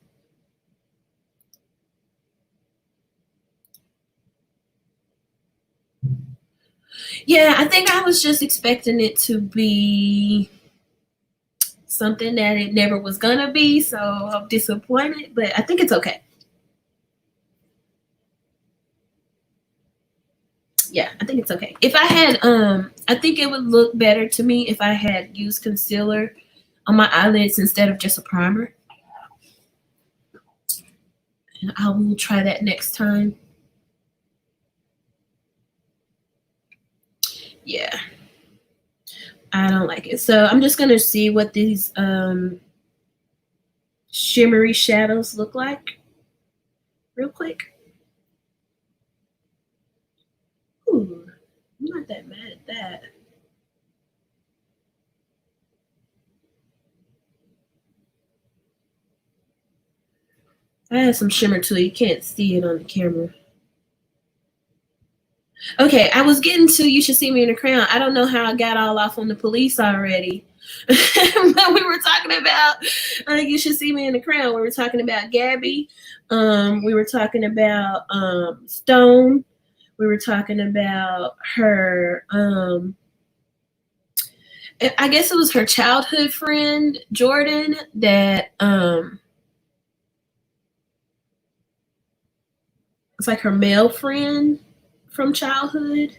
A: Yeah, I think I was just expecting it to be something that it never was gonna be, so I'm disappointed, but I think it's okay. Yeah, I think it's okay. If I had, I think it would look better to me if I had used concealer on my eyelids instead of just a primer. And I will try that next time. Yeah, I don't like it. So I'm just gonna see what these shimmery shadows look like real quick. Ooh, I'm not that mad at that. I have some shimmer too. You can't see it on the camera. Okay, I was getting to You Should See Me in a Crown. I don't know how I got all off on the police already. But we were talking about You Should See Me in the Crown. We were talking about Gabby. We were talking about Stone. We were talking about her I guess it was her childhood friend, Jordan, that it's like her male friend from childhood.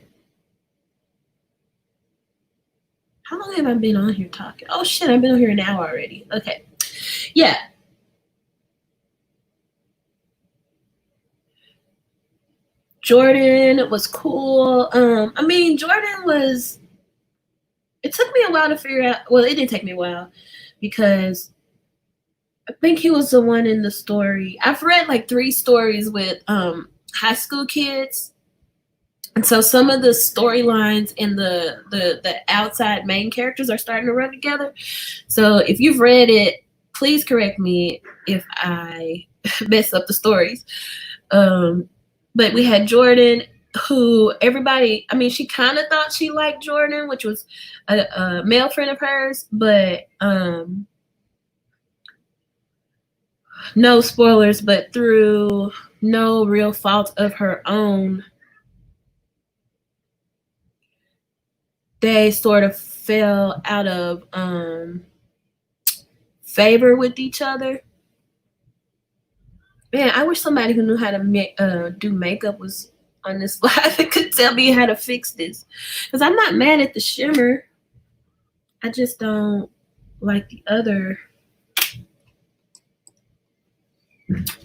A: How long have I been on here talking? Oh shit, I've been on here an hour already. Okay. Yeah. Jordan was cool. I mean, Jordan was, it took me a while to figure out, well, it did take me a while because I think he was the one in the story. I've read like 3 stories with high school kids. And so some of the storylines and the outside main characters are starting to run together. So if you've read it, please correct me if I mess up the stories. But we had Jordan, who everybody, I mean, she kind of thought she liked Jordan, which was a male friend of hers, but no spoilers, but through no real fault of her own, they sort of fell out of favor with each other. Man, I wish somebody who knew how to do makeup was on this live and could tell me how to fix this. Because I'm not mad at the shimmer. I just don't like the other.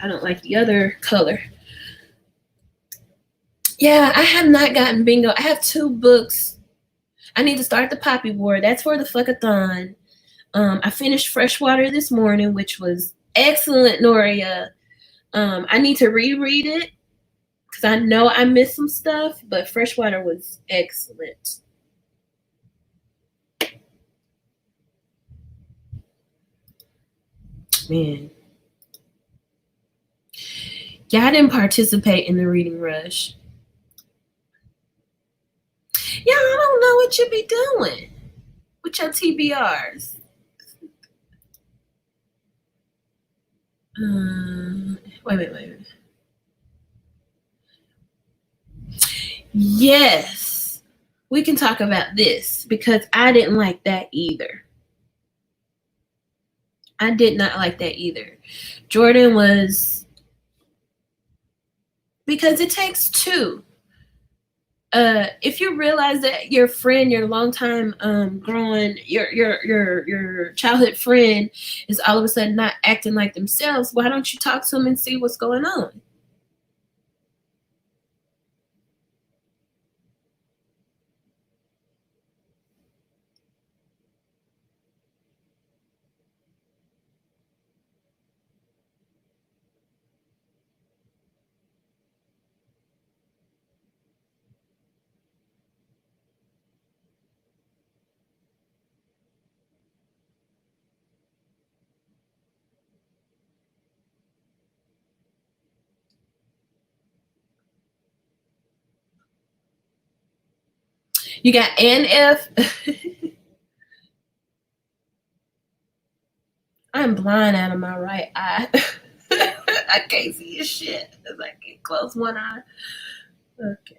A: I don't like the other color. Yeah, I have not gotten bingo. I have 2 books. I need to start the Poppy War. That's for the fuckathon. I finished Freshwater this morning, which was excellent, Noria. I need to reread it because I know I missed some stuff, but Freshwater was excellent. Man. Yeah, I didn't participate in the reading rush. Yeah, I don't know what you be doing with your TBRs. Wait. Yes, we can talk about this because I didn't like that either. I did not like that either. Jordan was, because it takes 2. If you realize that your friend, your longtime growing, your childhood friend is all of a sudden not acting like themselves, why don't you talk to them and see what's going on? You got N F. I'm blind out of my right eye. I can't see a shit as I can close one eye. Okay.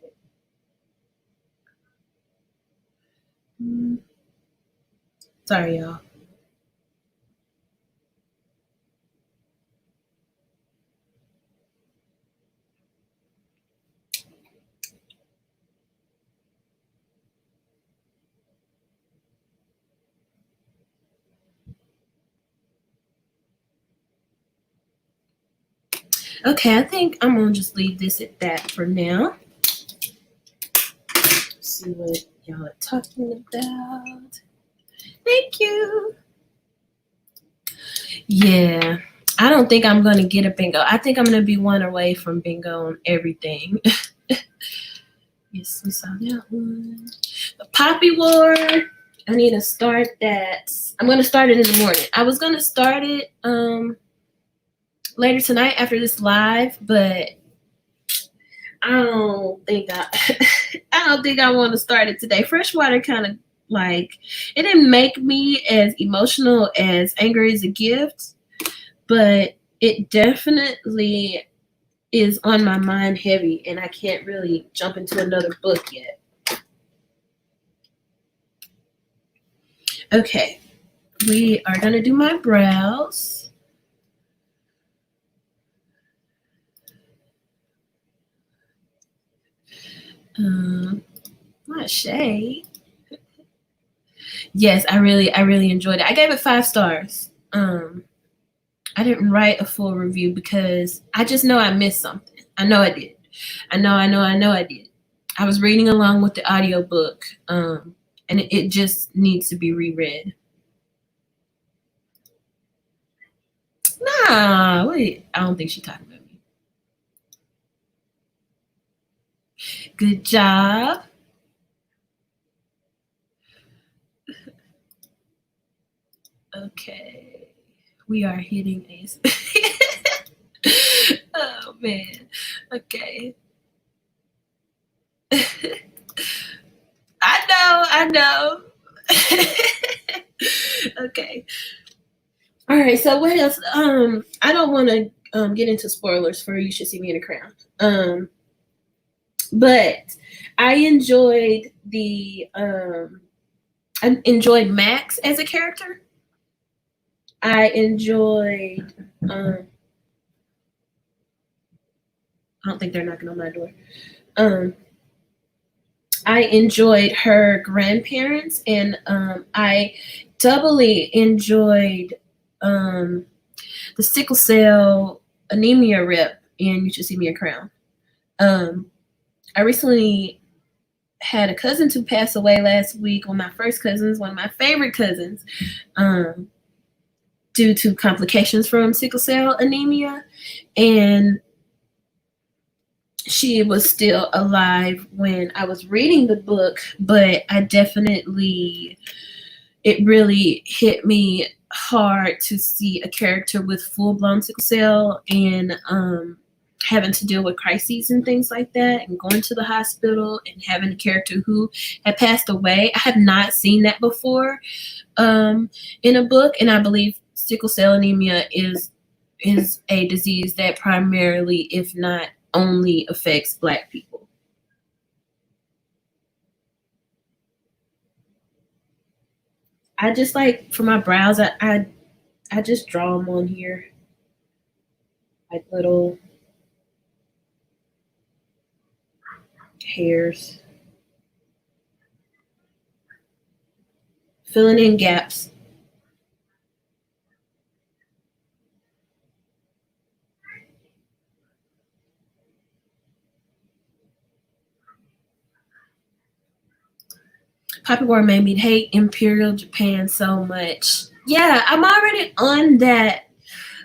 A: Sorry, y'all. Okay, I think I'm gonna just leave this at that for now. See what y'all are talking about. Thank you. Yeah, I don't think I'm gonna get a bingo. I think I'm gonna be one away from bingo on everything. Yes, we saw that one. The Poppy War. I need to start that. I'm gonna start it in the morning. I was gonna start it later tonight after this live, but I don't think I want to start it today. Freshwater kind of like, it didn't make me as emotional as Anger is a Gift, but it definitely is on my mind heavy, and I can't really jump into another book yet. Okay, we are gonna do my brows. Not shade. Yes, I really enjoyed it. I gave it 5 stars. I didn't write a full review because I just know I missed something. I know I did. I know I did. I was reading along with the audiobook, and it just needs to be reread. Nah, wait. I don't think she's talking about me. Good job. Okay. We are hitting a... Oh, man. Okay. I know. Okay. All right. So what else? I don't want to get into spoilers for You Should See Me in a Crown. But I enjoyed I enjoyed Max as a character. I enjoyed I don't think they're knocking on my door. I enjoyed her grandparents, and I doubly enjoyed the sickle cell anemia rep in You Should See Me a Crown. I recently had a cousin to pass away last week. One of my first cousins, one of my favorite cousins, due to complications from sickle cell anemia, and she was still alive when I was reading the book, but it really hit me hard to see a character with full-blown sickle cell and having to deal with crises and things like that, and going to the hospital and having a character who had passed away. I have not seen that before in a book, and I believe sickle cell anemia is a disease that primarily, if not only, affects Black people. I just like, for my brows, I just draw them on here, like little hairs, filling in gaps. Poppy War made me hate Imperial Japan so much. Yeah, I'm already on that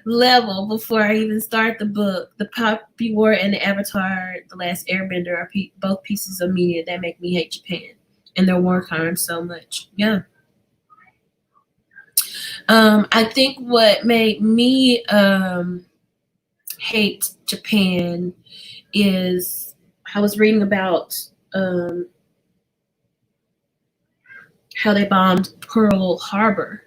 A: level before I even start the book. The Poppy War and the Avatar, The Last Airbender are both pieces of media that make me hate Japan and their war crimes so much. Yeah. I think what made me hate Japan is I was reading about how they bombed Pearl Harbor.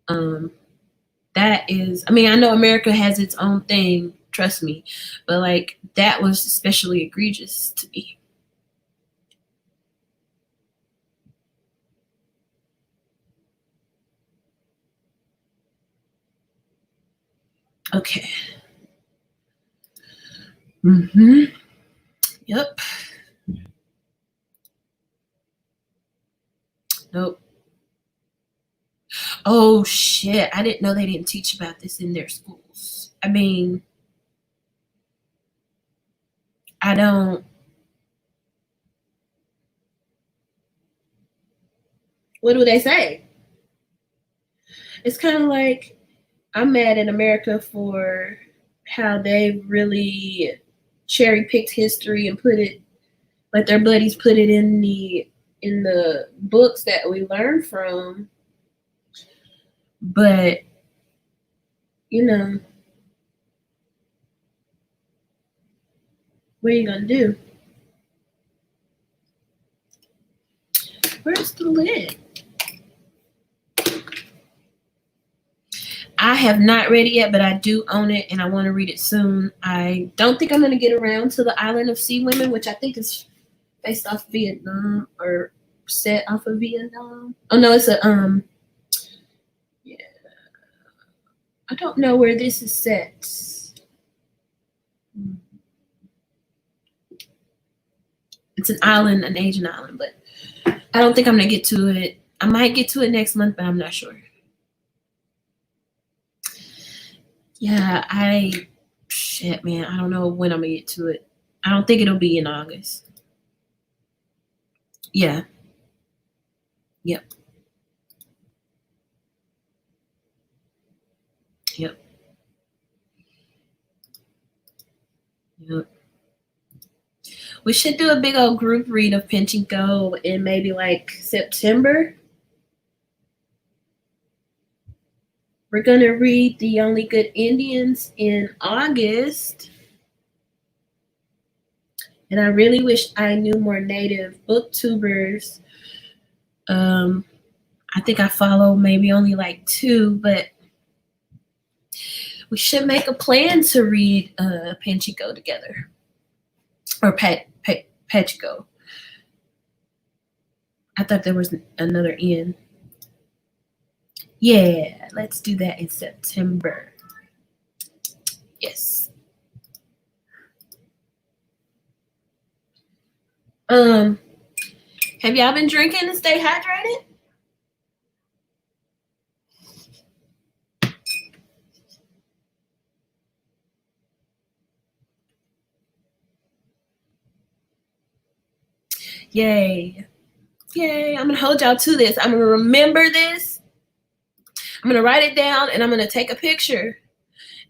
A: That is, I mean, I know America has its own thing, trust me, but like that was especially egregious to me. Okay. Yep. Nope. Oh shit! I didn't know they didn't teach about this in their schools. I mean, I don't. What do they say? It's kind of like I'm mad at America for how they really cherry picked history and put it, like their buddies put it in the books that we learn from. But you know, what are you gonna do? Where's the lid? I have not read it yet, but I do own it and I want to read it soon. I don't think I'm going to get around to The Island of Sea Women, which I think is based off Vietnam or set off of Vietnam. Oh no, it's a yeah. I don't know where this is set. It's an island, an Asian island, but I don't think I'm going to get to it. I might get to it next month, but I'm not sure. Yeah, shit, man, I don't know when I'm gonna get to it. I don't think it'll be in August. Yeah. Yep. Yep. Yep. We should do a big old group read of Pinch and Go in maybe like September. We're gonna read The Only Good Indians in August. And I really wish I knew more native booktubers I think I follow maybe only like 2, but we should make a plan to read Panchico together. Or Pachiko. I thought there was another N. Yeah, let's do that in September. Yes. Have y'all been drinking to stay hydrated? Yay. Yay. I'm going to hold y'all to this. I'm going to remember this. I'm going to write it down and I'm going to take a picture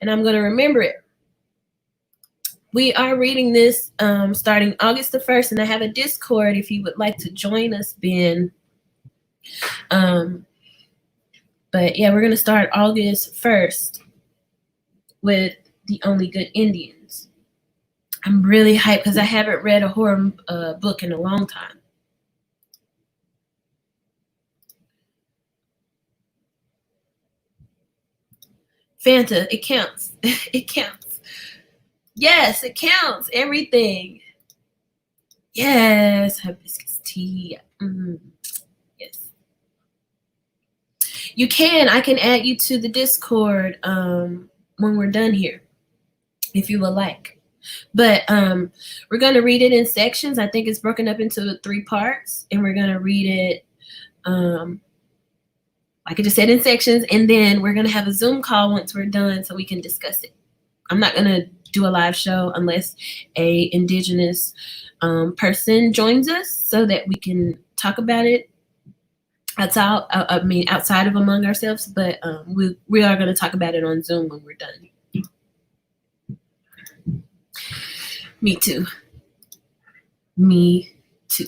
A: and I'm going to remember it. We are reading this starting August the 1st, and I have a Discord if you would like to join us, Ben. But yeah, we're going to start August 1st with The Only Good Indians. I'm really hyped because I haven't read a horror book in a long time. Fanta, it counts. It counts. Yes, it counts. Everything. Yes, hibiscus tea. Yes. You can. I can add you to the Discord when we're done here, if you would like. But we're going to read it in sections. I think it's broken up into 3 parts, and we're going to read it, like I just said, in sections, and then we're going to have a Zoom call once we're done so we can discuss it. I'm not going to do a live show unless a indigenous person joins us so that we can talk about it outside of among ourselves, but we are going to talk about it on Zoom when we're done. Me too. Me too.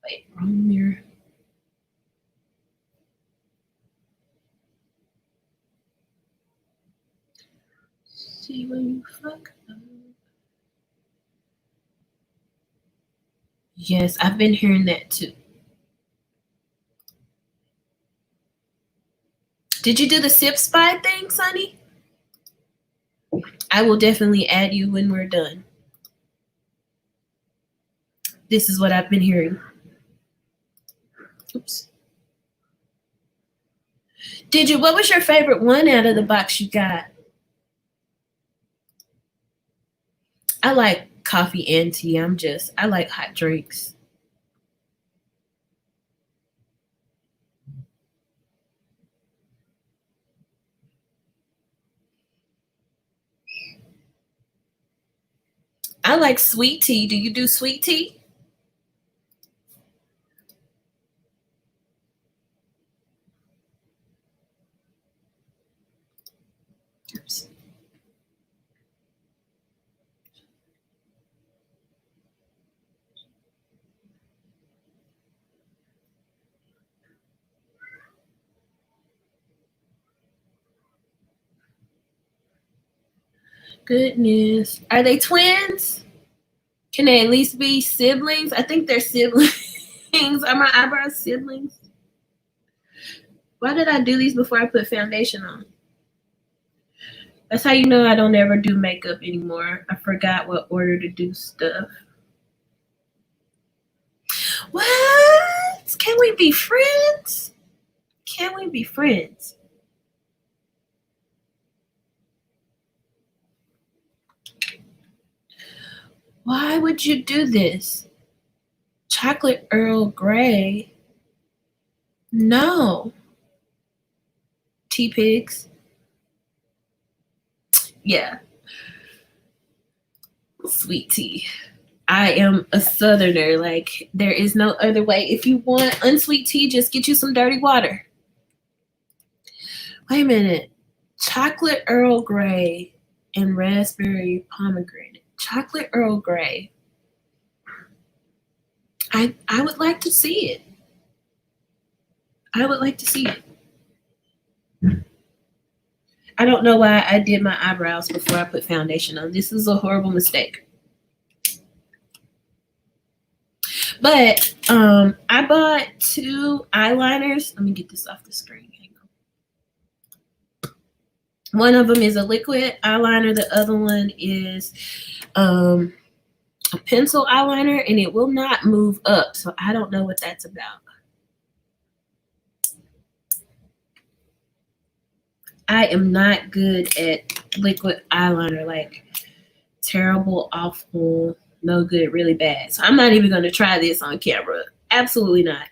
A: Wait, wrong mirror. See when you fuck up. Yes, I've been hearing that too. Did you do the Sip Spy thing, Sonny? I will definitely add you when we're done. This is what I've been hearing. Oops. What was your favorite one out of the box you got? I like coffee and tea. I like hot drinks. I like sweet tea. Do you do sweet tea? Oops. Goodness. Are they twins? Can they at least be siblings? I think they're siblings. Are my eyebrows siblings? Why did I do these before I put foundation on? That's how you know I don't ever do makeup anymore. I forgot what order to do stuff. What? Can we be friends? Can we be friends? Why would you do this? Chocolate Earl Grey? No. Tea pigs? Yeah. Sweet tea. I am a southerner. Like, there is no other way. If you want unsweet tea, just get you some dirty water. Wait a minute. Chocolate Earl Grey and raspberry pomegranate. Chocolate Earl Grey. I would like to see it. I would like to see it. I don't know why I did my eyebrows before I put foundation on. This is a horrible mistake. But I bought 2 eyeliners. Let me get this off the screen. Hang on. One of them is a liquid eyeliner. The other one is a pencil eyeliner, and it will not move up. So I don't know what that's about. I am not good at liquid eyeliner, like terrible, awful, no good, really bad. So I'm not even going to try this on camera. Absolutely not.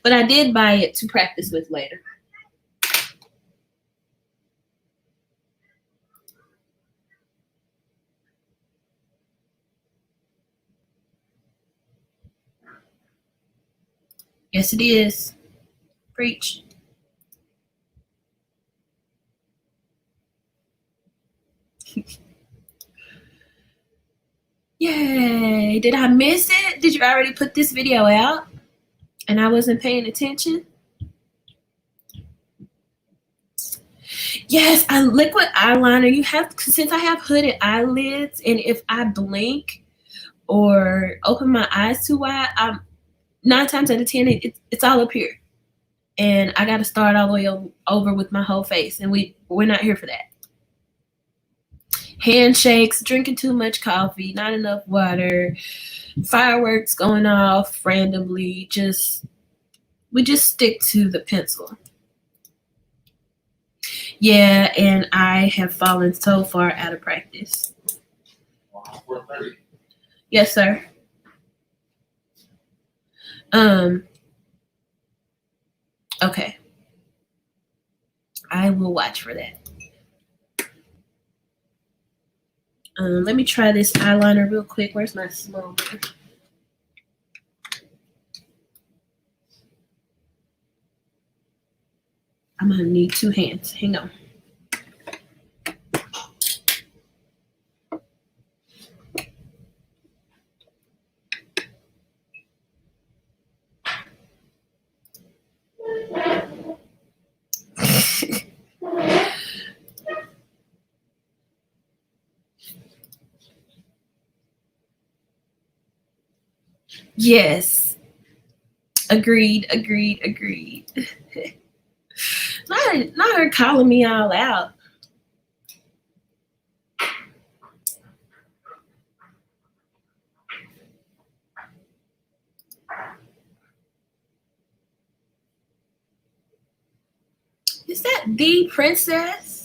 A: But I did buy it to practice with later. Yes, it is. Preach. Yay. Did I miss it? Did you already put this video out and I wasn't paying attention? Yes, a liquid eyeliner. You have, since I have hooded eyelids, and if I blink or open my eyes too wide, I'm 9 times out of 10, it's all up here. And I got to start all the way over with my whole face. And we're not here for that. Handshakes, drinking too much coffee, not enough water, fireworks going off randomly. We just stick to the pencil. Yeah, and I have fallen so far out of practice. Yes, sir. Okay. I will watch for that. Let me try this eyeliner real quick. Where's my small one? I'm gonna need 2 hands. Hang on. Yes. Agreed. Not her calling me all out. Is that the princess?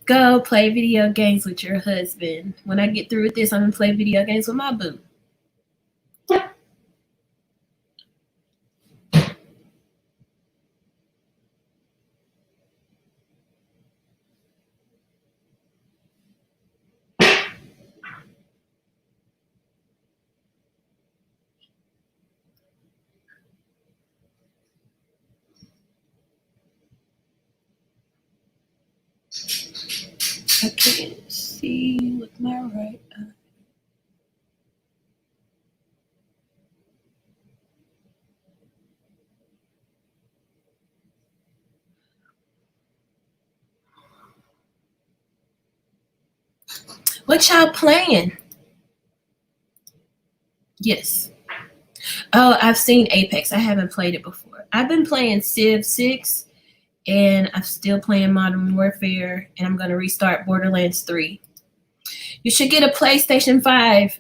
A: Go play video games with your husband. When I get through with this, I'm gonna play video games with my boo. I can't see with my right eye. What y'all playing? Yes. Oh, I've seen Apex. I haven't played it before. I've been playing Civ 6, and I'm still playing Modern Warfare, and I'm going to restart Borderlands 3. You should get a PlayStation 5.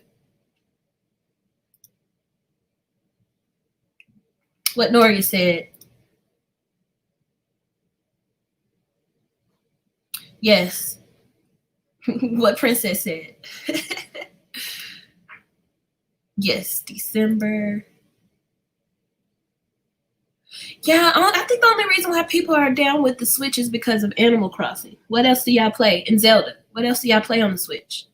A: What Noria said. Yes. What Princess said. Yes, December. Yeah, I think the only reason why people are down with the Switch is because of Animal Crossing. What else do y'all play? And Zelda. What else do y'all play on the Switch?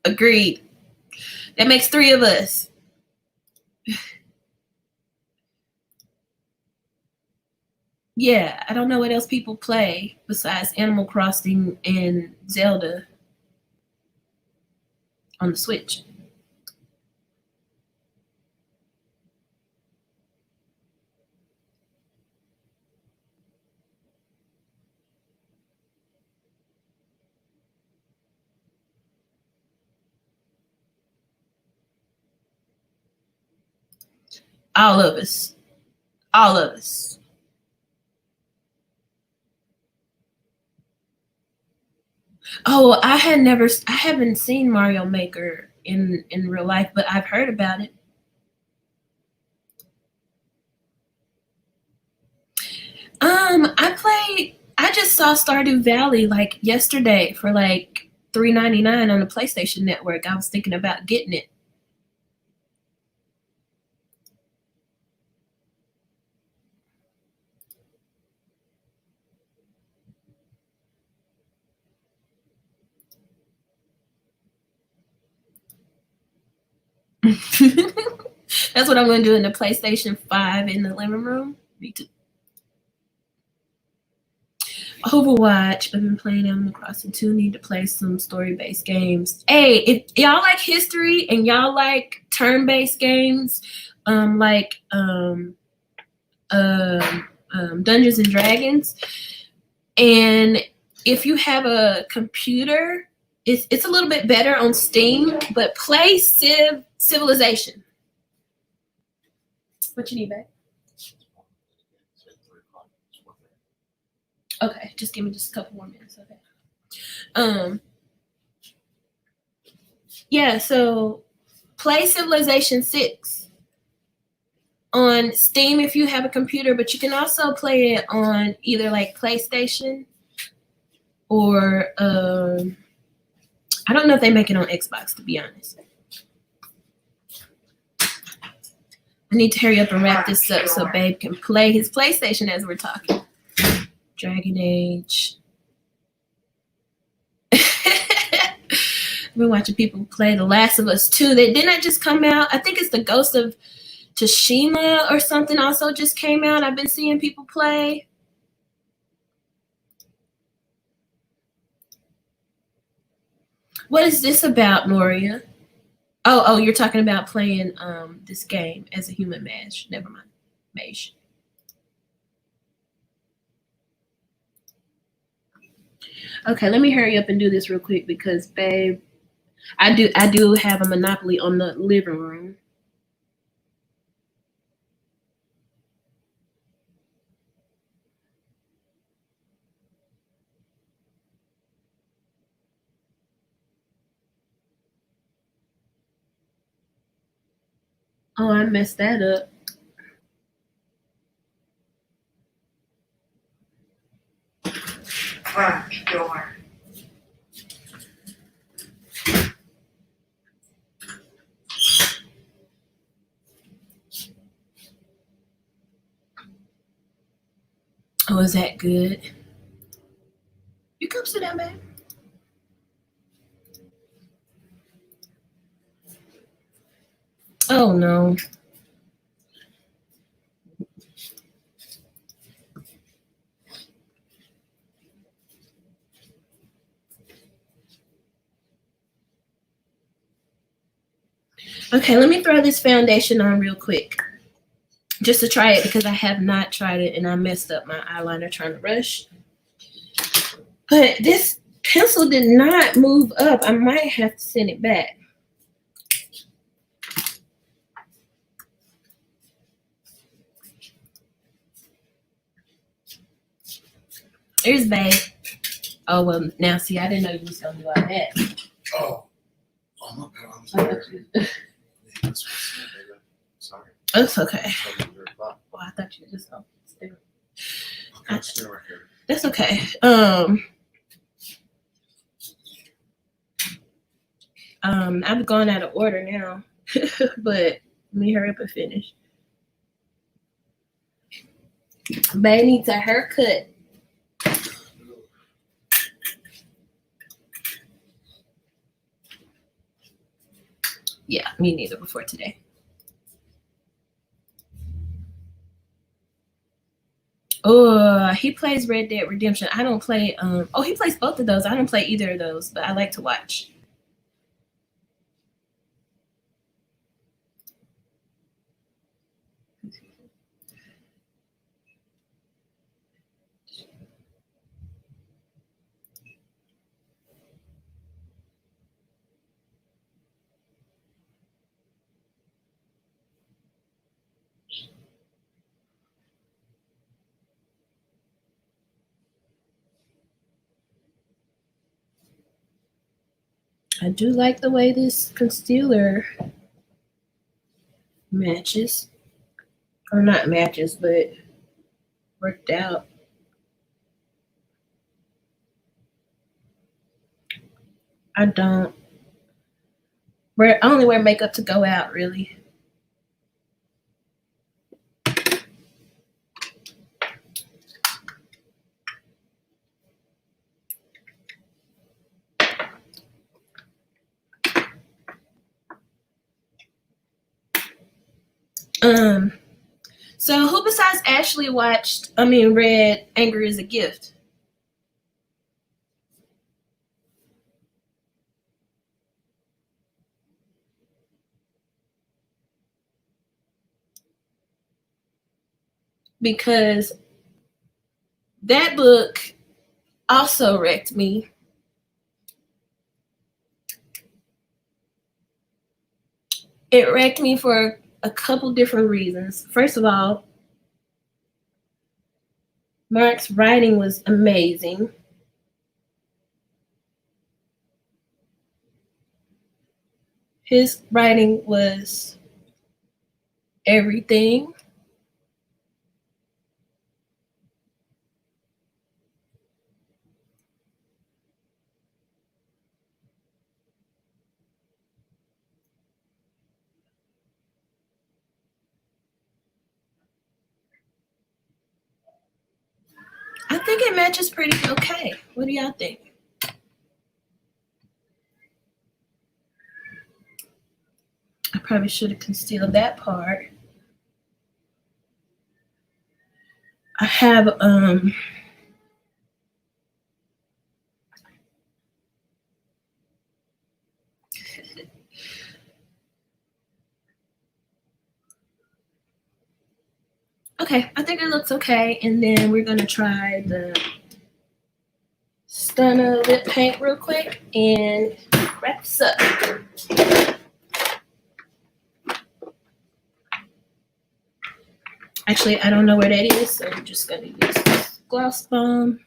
A: Agreed. That makes 3 of us. Yeah, I don't know what else people play besides Animal Crossing and Zelda on the Switch. All of us. All of us. Oh, I haven't seen Mario Maker in real life, but I've heard about it. I just saw Stardew Valley like yesterday for like $3.99 on the PlayStation Network. I was thinking about getting it. That's what I'm going to do in the PlayStation 5 in the living room. Me too. Overwatch. I've been playing Animal Crossing 2. Need to play some story-based games. Hey, if y'all like history and y'all like turn-based games, like Dungeons and Dragons, and if you have a computer, it's a little bit better on Steam, but play Civilization. What you need, babe? Okay, just give me just a couple more minutes. Okay. Yeah, so play Civilization 6 on Steam if you have a computer, but you can also play it on either like PlayStation or I don't know if they make it on Xbox, to be honest. I need to hurry up and wrap this up so Babe can play his PlayStation as we're talking. Dragon Age. I've been watching people play The Last of Us 2. Didn't that just come out? I think it's the Ghost of Tsushima or something also just came out. I've been seeing people play. What is this about, Noria? Oh, you're talking about playing this game as a human mage. Never mind. Mage. Okay, let me hurry up and do this real quick because, babe, I do have a monopoly on the living room. Oh, I messed that up.
B: Front door.
A: Oh, is that good? You come sit down, babe. Oh no. Okay, let me throw this foundation on real quick. Just to try it because I have not tried it and I messed up my eyeliner trying to rush. But this pencil did not move up. I might have to send it back. Here's babe. Oh, well, now see, I didn't know you was going to do all that.
B: Oh, my God. Sorry.
A: That's okay. Well, I thought you were just going to stay.
B: Okay, stay right here.
A: That's okay. I'm going out of order now, but let me hurry up and finish. Babe needs a haircut. Yeah, me neither before today. Oh, he plays Red Dead Redemption. I don't play. Oh, he plays both of those. I don't play either of those, but I like to watch. I do like the way this concealer matches. Or not matches, but worked out. I only wear makeup to go out, really. So who besides Ashley read Anger is a Gift? Because that book also wrecked me. It wrecked me for a couple different reasons. First of all, Mark's writing was amazing. His writing was everything. I think it matches pretty okay. What do y'all think? I probably should have concealed that part. I have okay, I think it looks okay. And then we're gonna try the Stunner lip paint real quick and wrap this up. Actually, I don't know where that is, so I'm just gonna use this gloss bomb.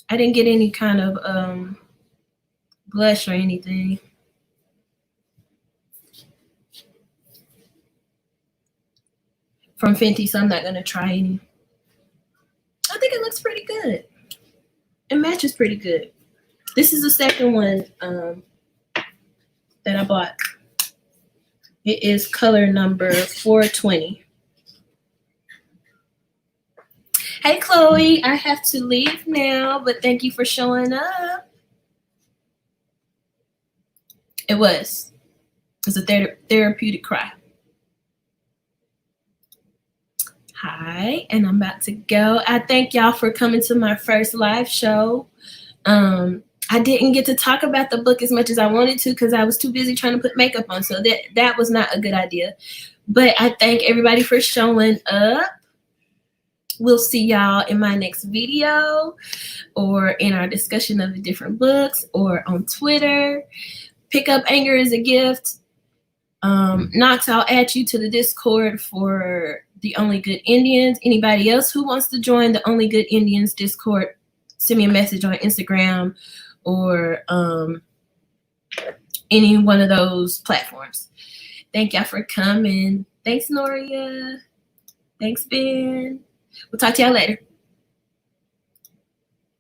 A: I didn't get any kind of blush or anything. From Fenty, so I'm not gonna try any. I think it looks pretty good. It matches pretty good. This is the second one that I bought. It is color number 420. Hey, Chloe, I have to leave now, but thank you for showing up. It was a therapeutic cry. Hi, and I'm about to go. I thank y'all for coming to my first live show. I didn't get to talk about the book as much as I wanted to because I was too busy trying to put makeup on, so that was not a good idea. But I thank everybody for showing up. We'll see y'all in my next video or in our discussion of the different books or on Twitter. Pick up Anger is a Gift. Knox, I'll add you to the Discord for the Only Good Indians. Anybody else who wants to join the Only Good Indians Discord, send me a message on Instagram or any one of those platforms. Thank y'all for coming. Thanks, Noria. Thanks, Ben. We'll talk to y'all later.